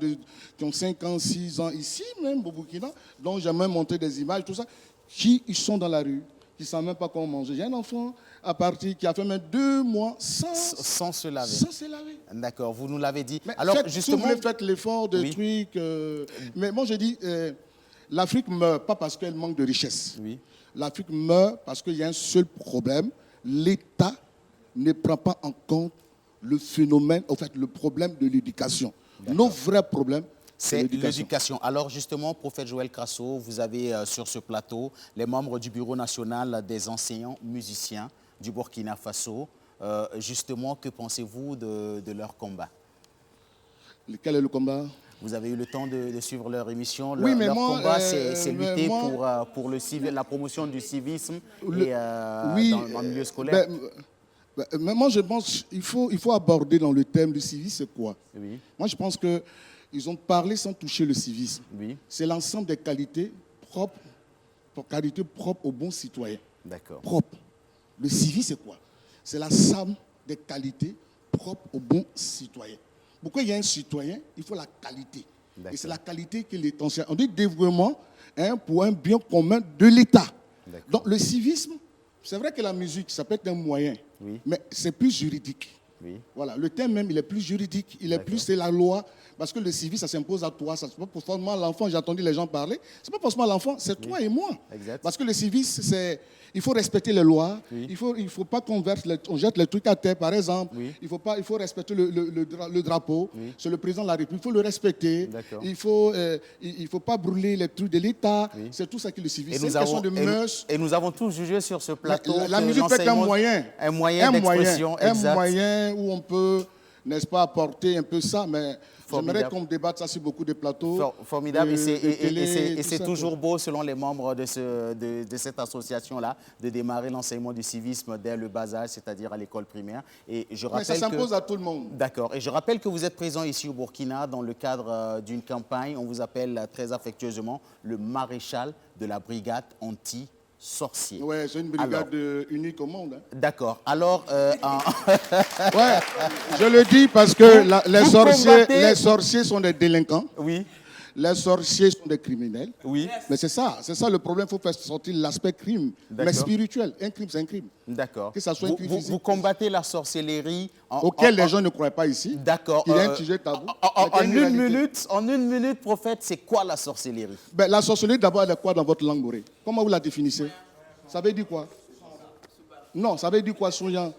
qui ont 5 ans, 6 ans, ici même au Burkina, dont j'ai même montré des images, tout ça, ils sont dans la rue, qui ne savent même pas comment manger. J'ai un enfant à partir qui a fait même 2 mois sans se laver. Sans se laver. D'accord, vous nous l'avez dit. Mais alors, justement, si vous voulez, faites l'effort de trucs. Mais moi, je dis, l'Afrique meurt pas parce qu'elle manque de richesse. L'Afrique meurt parce qu'il y a un seul problème. L'État ne prend pas en compte le phénomène, en fait, le problème de l'éducation. Nos vrais problèmes, c'est l'éducation. Alors justement, prophète Joël Crasso, vous avez sur ce plateau les membres du Bureau national des enseignants musiciens du Burkina Faso. Justement, que pensez-vous de leur combat? Quel est le combat? Vous avez eu le temps de suivre leur émission. Oui, mais leur moi, combat, c'est lutter pour la promotion du civisme dans le milieu scolaire. Mais moi, je pense qu'il faut aborder dans le thème du civisme, c'est quoi? Moi, je pense qu'ils ont parlé sans toucher le civisme. C'est l'ensemble des qualités propres aux bons citoyens. D'accord. Propre. Le civisme, c'est quoi? C'est la somme des qualités propres aux bons citoyens. Pourquoi il y a un citoyen? Il faut la qualité. Et c'est la qualité qui est ancienne. On dit dévouement, pour un bien commun de l'État. Donc le civisme, c'est vrai que la musique, ça peut être un moyen, mais c'est plus juridique. Voilà, le thème même, il est plus juridique, il est plus, c'est la loi, parce que le civisme, ça s'impose à toi, ça c'est pas forcément l'enfant, j'ai entendu les gens parler, c'est pas forcément l'enfant, c'est toi et moi. Parce que le civisme, c'est, il faut respecter les lois, il faut pas qu'on jette les trucs à terre, par exemple, il faut respecter le drapeau, c'est le président de la République, il faut le respecter, il faut pas brûler les trucs de l'État, c'est tout ça qui est le civisme, c'est une question de mœurs. Et nous avons tous jugé sur ce plateau la musique peut être un moyen d'expression, un moyen où on peut, n'est-ce pas, apporter un peu ça, mais j'aimerais qu'on débatte ça sur beaucoup de plateaux. Formidable, et c'est toujours beau, selon les membres de cette association-là, de démarrer l'enseignement du civisme dès le bas âge, c'est-à-dire à l'école primaire. Et je rappelle ça s'impose à tout le monde. D'accord, et je rappelle que vous êtes présent ici au Burkina dans le cadre d'une campagne, on vous appelle très affectueusement le maréchal de la brigade anti-sorciers. Oui, c'est une brigade unique au monde. Hein. D'accord. Alors, ouais, je le dis parce que les sorciers sont des délinquants. Oui. Les sorciers sont des criminels. Oui. Mais c'est ça le problème. Il faut faire sortir l'aspect crime, mais spirituel. Un crime, c'est un crime. D'accord. Que ça soit un crime physique. Vous combattez la sorcellerie auquel les gens ne croient pas ici. D'accord. Il y a un sujet tabou. En une minute, prophète, c'est quoi la sorcellerie? La sorcellerie, d'abord, elle est quoi dans votre langue, Boré? Comment vous la définissez? Ça veut dire quoi? Non, ça veut dire quoi, Souyan?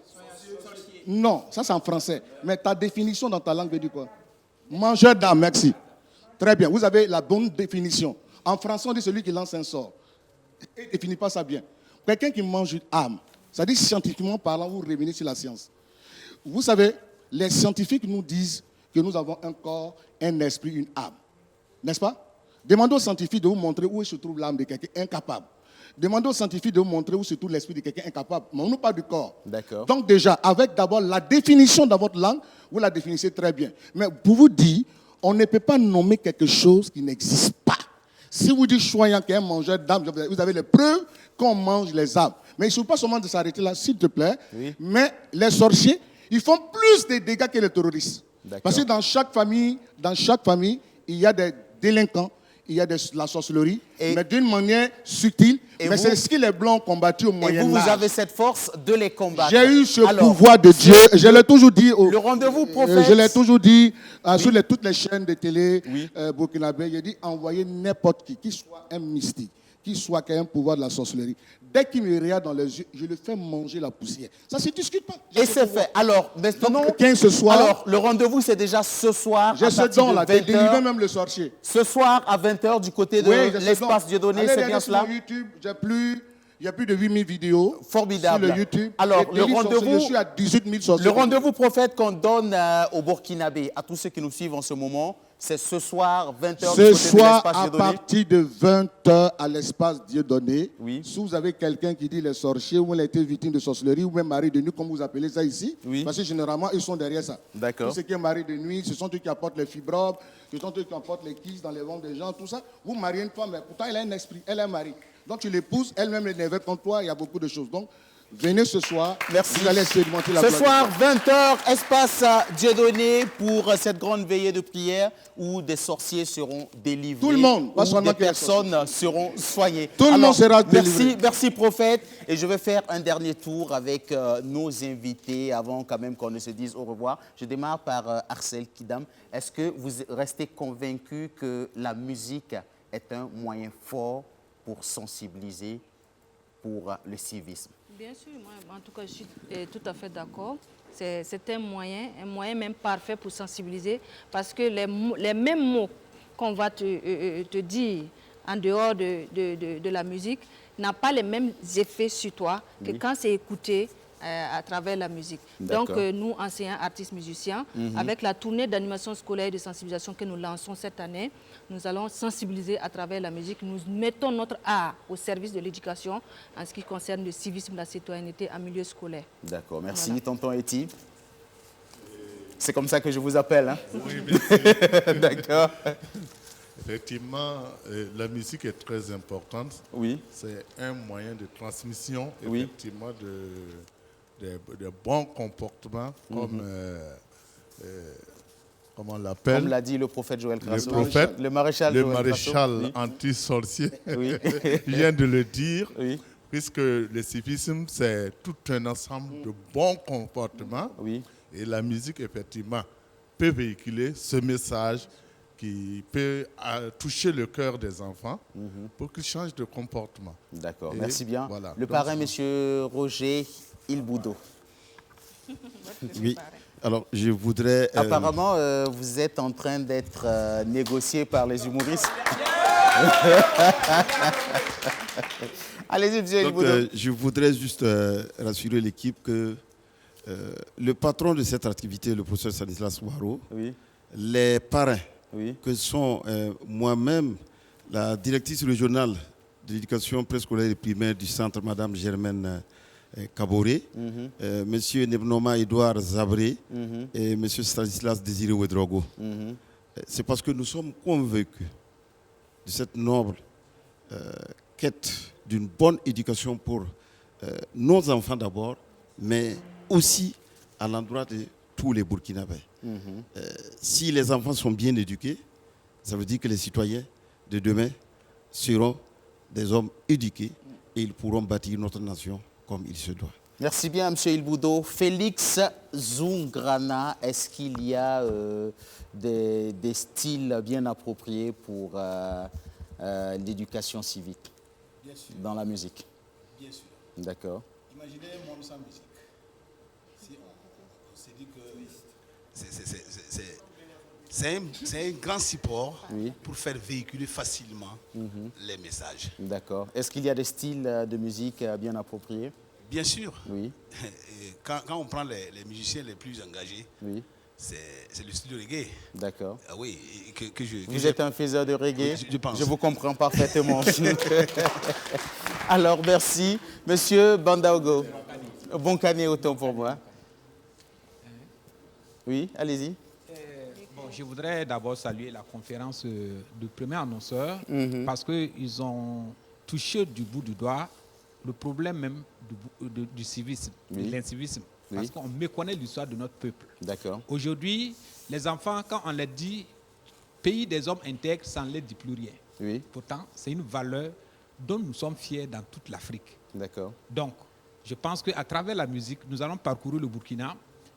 Non, ça c'est en français. Mais ta définition dans ta langue veut dire quoi? Mangeur d'âme, merci. Très bien, vous avez la bonne définition. En français, on dit celui qui lance un sort. Il ne définit pas ça bien. Quelqu'un qui mange une âme, ça dit scientifiquement parlant, vous revenez sur la science. Vous savez, les scientifiques nous disent que nous avons un corps, un esprit, une âme. N'est-ce pas? Demandez aux scientifiques de vous montrer où se trouve l'âme de quelqu'un incapable. Demandez aux scientifiques de vous montrer où se trouve l'esprit de quelqu'un incapable. Mais on nous parle du corps. D'accord. Donc déjà, avec d'abord la définition dans votre langue, vous la définissez très bien. Mais pour vous dire, on ne peut pas nommer quelque chose qui n'existe pas. Si vous dites Choyant qui est un mangeur d'âmes, vous avez les preuves qu'on mange les âmes. Mais il ne faut pas seulement de s'arrêter là, s'il te plaît. Oui. Mais les sorciers, ils font plus de dégâts que les terroristes. Parce que dans chaque famille, il y a des délinquants, il y a de la sorcellerie, mais d'une manière subtile. Mais c'est ce que les Blancs ont combattu au Moyen-Âge. Et vous avez cette force de les combattre. J'ai eu ce pouvoir de Dieu. Je l'ai toujours dit. Le rendez-vous prophète. Je l'ai toujours dit sur toutes les chaînes de télé burkinabé. J'ai dit envoyez n'importe qui soit un mystique, qui soit qui a un pouvoir de la sorcellerie. Dès qu'il me regarde dans les yeux, je le fais manger la poussière. Ça ne se discute pas. Et c'est fait. Alors, maintenant, ce soir, alors, le rendez-vous, c'est déjà ce soir. J'ai ce don-là, de délivrer même le sorcier. Ce soir, à 20h, du côté de l'espace Dieudonné, c'est bien cela? YouTube, il y a plus de 8000 vidéos. Formidable. Sur le YouTube. Alors, le rendez-vous, je suis à 18 000 sorciers. Le rendez-vous prophète qu'on donne au Burkinabé, à tous ceux qui nous suivent en ce moment, c'est ce soir, 20h, ce soir, à partir de 20h à l'espace Dieudonné. Oui. Si vous avez quelqu'un qui dit les sorciers, ou il a été victime de sorcellerie, ou même mari de nuit, comme vous appelez ça ici, parce que généralement, ils sont derrière ça. D'accord. Tout ce qui est mari de nuit, ce sont eux qui apportent les fibrobes, ce sont eux qui apportent les kisses dans les ventres des gens, tout ça. Vous mariez une femme, mais pourtant, elle a un esprit, elle a un mari. Donc, tu l'épouses, elle-même est nerveuse contre toi, il y a beaucoup de choses. Donc, venez ce soir. Merci. Vous allez expérimenter la Ce soir, 20h, espace Dieudonné pour cette grande veillée de prière où des sorciers seront délivrés. Tout le monde. Où des personnes seront soignées. Tout le monde sera délivré. Merci, prophète. Et je vais faire un dernier tour avec nos invités avant quand même qu'on ne se dise au revoir. Je démarre par Arcel Kidam. Est-ce que vous restez convaincu que la musique est un moyen fort pour sensibiliser pour le civisme? Bien sûr, moi, en tout cas, je suis tout à fait d'accord. C'est un moyen même parfait pour sensibiliser, parce que les mêmes mots qu'on va te dire en dehors de la musique n'ont pas les mêmes effets sur toi que quand c'est écouté à travers la musique. Donc, nous, enseignants, artistes, musiciens, avec la tournée d'animation scolaire et de sensibilisation que nous lançons cette année, nous allons sensibiliser à travers la musique. Nous mettons notre art au service de l'éducation en ce qui concerne le civisme, la citoyenneté en milieu scolaire. D'accord, merci. Voilà. Tonton Eti. C'est comme ça que je vous appelle. Hein? Oui, merci. D'accord. Effectivement, la musique est très importante. Oui. C'est un moyen de transmission, effectivement, de bons comportements, comment on l'appelle? Comme l'a dit le prophète Joël Crasso. Le maréchal Joël anti-sorcier oui. vient de le dire, oui. puisque le civisme, c'est tout un ensemble de bons comportements. Oui. Et la musique, effectivement, peut véhiculer ce message qui peut toucher le cœur des enfants pour qu'ils changent de comportement. D'accord, merci bien. Voilà. Le parrain, monsieur Roger Ilboudo. Oui, alors je voudrais... Apparemment, vous êtes en train d'être négocié par les humoristes. Allez-y, monsieur Ilboudo. Je voudrais juste rassurer l'équipe que le patron de cette activité, le professeur Stanislas Ouaro, les parrains, que sont moi-même, la directrice régionale de l'éducation préscolaire et primaire du centre, Madame Germaine Kaboré, Monsieur Nebnoma Edouard Zabré et Monsieur Stanislas Désiré Ouedraogo. C'est parce que nous sommes convaincus de cette noble quête d'une bonne éducation pour nos enfants d'abord, mais aussi à l'endroit de tous les Burkinabés. Si les enfants sont bien éduqués, ça veut dire que les citoyens de demain seront des hommes éduqués et ils pourront bâtir notre nation comme il se doit. Merci bien, M. Ilboudo. Félix Zungrana, est-ce qu'il y a des styles bien appropriés pour l'éducation civique dans la musique? Bien sûr. D'accord. Imaginez un monde sans musique. Si on s'est dit que c'est un grand support pour faire véhiculer facilement les messages. D'accord. Est-ce qu'il y a des styles de musique bien appropriés? Bien sûr. Oui. Quand on prend les musiciens les plus engagés, c'est le style de reggae. D'accord. Ah oui, vous êtes un faiseur de reggae? Je pense. Je vous comprends parfaitement. Alors, merci. Monsieur Bandaogo. Bonkane, autant pour moi. Oui, allez-y. Je voudrais d'abord saluer la conférence du premier annonceur parce qu'ils ont touché du bout du doigt le problème même du civisme, de l'incivisme. Parce qu'on méconnaît l'histoire de notre peuple. D'accord. Aujourd'hui, les enfants, quand on leur dit pays des hommes intègres, ça ne leur dit plus rien. Oui. Pourtant, c'est une valeur dont nous sommes fiers dans toute l'Afrique. D'accord. Donc, je pense qu'à travers la musique, nous allons parcourir le Burkina,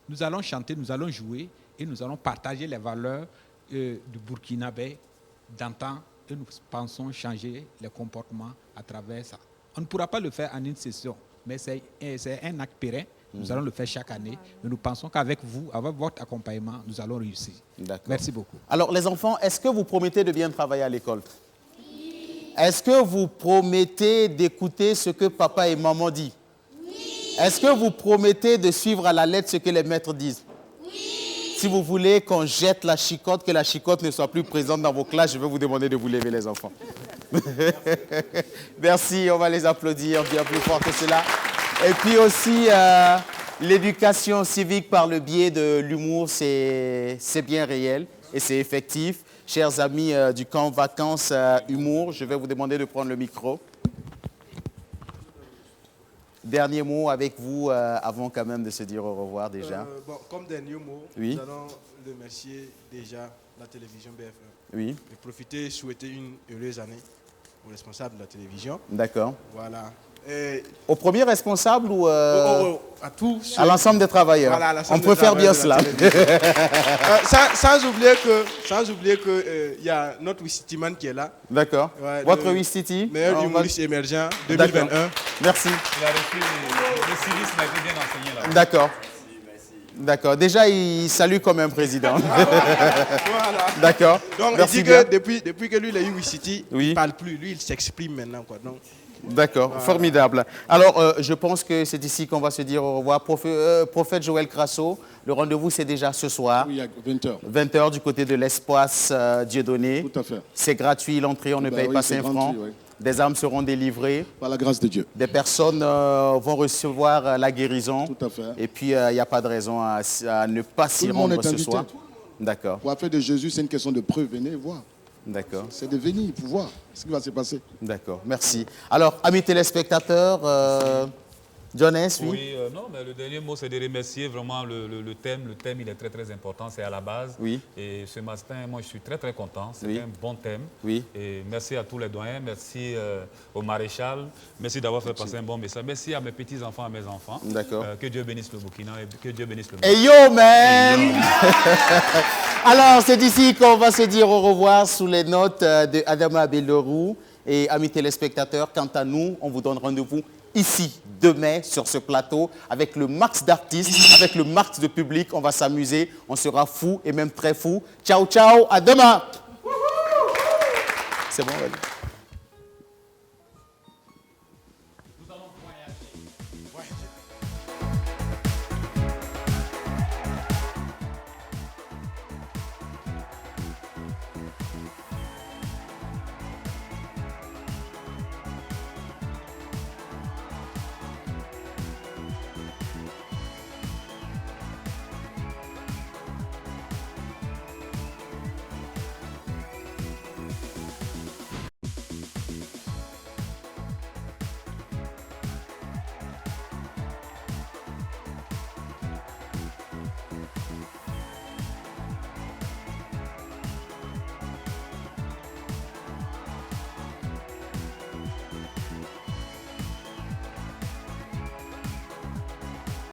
nous allons chanter, nous allons jouer et nous allons partager les valeurs du Burkinabé d'antan et nous pensons changer les comportements à travers ça. On ne pourra pas le faire en une session, mais c'est un acte pérenne. Nous allons le faire chaque année, mais nous pensons qu'avec vous, avec votre accompagnement, nous allons réussir. Merci beaucoup. Alors, les enfants, est-ce que vous promettez de bien travailler à l'école? Oui. Est-ce que vous promettez d'écouter ce que papa et maman disent? Oui. Est-ce que vous promettez de suivre à la lettre ce que les maîtres disent? Oui. Si vous voulez qu'on jette la chicotte, que la chicotte ne soit plus présente dans vos classes, je vais vous demander de vous lever, les enfants. Merci, on va les applaudir bien plus fort que cela. Et puis aussi, l'éducation civique par le biais de l'humour, c'est bien réel et c'est effectif. Chers amis du camp Vacances Humour, je vais vous demander de prendre le micro. Dernier mot avec vous avant quand même de se dire au revoir déjà. Comme dernier mot, nous allons remercier déjà la télévision BFM. Oui. Et profiter, souhaiter une heureuse année aux responsables de la télévision. D'accord. Voilà. Au premier responsable ou à tous, à l'ensemble des travailleurs? Voilà, on peut faire bien cela. Sans oublier que y a notre Wistitiman qui est là. D'accord. Ouais, votre Wistiti? Meilleur humoriste émergent 2021. Merci. Il a reçu le civisme a été bien enseigné là. D'accord. D'accord. Déjà, il salue comme un président. Voilà. D'accord. Donc, merci il dit bien. que depuis que lui, il a eu Wistiti, il ne parle plus. Lui, il s'exprime maintenant, quoi. Donc, d'accord, formidable. Alors, je pense que c'est ici qu'on va se dire au revoir. Prophète Joël Crasso, le rendez-vous, c'est déjà ce soir. Oui, à 20h. 20h du côté de l'espace Dieudonné. Tout à fait. C'est gratuit, l'entrée, on ne paye pas 5 francs. Oui. Des âmes seront délivrées. Par la grâce de Dieu. Des personnes vont recevoir la guérison. Tout à fait. Et puis, il n'y a pas de raison à ne pas s'y rendre ce soir. D'accord. Pour la fête de Jésus, c'est une question de preuve. Venez voir. D'accord. C'est de venir pour voir ce qui va se passer. D'accord, merci. Alors, amis téléspectateurs, Jonas, oui. Oui, non, mais le dernier mot, c'est de remercier vraiment le thème. Le thème, il est très, très important. C'est à la base. Oui. Et ce matin, moi, je suis très, très content. C'est Oui. un bon thème. Oui. Et merci à tous les doyens. Merci au maréchal. Merci d'avoir fait passer un bon message. Merci à mes petits-enfants, à mes enfants. D'accord. Que Dieu bénisse le Burkina et que Dieu bénisse le monde. Hey yo, man! Alors, c'est ici qu'on va se dire au revoir sous les notes de Adama Belorou. Et amis téléspectateurs, quant à nous, on vous donne rendez-vous ici, demain, sur ce plateau, avec le max d'artistes, avec le max de public. On va s'amuser, on sera fou et même très fou. Ciao, ciao, à demain! C'est bon, allez.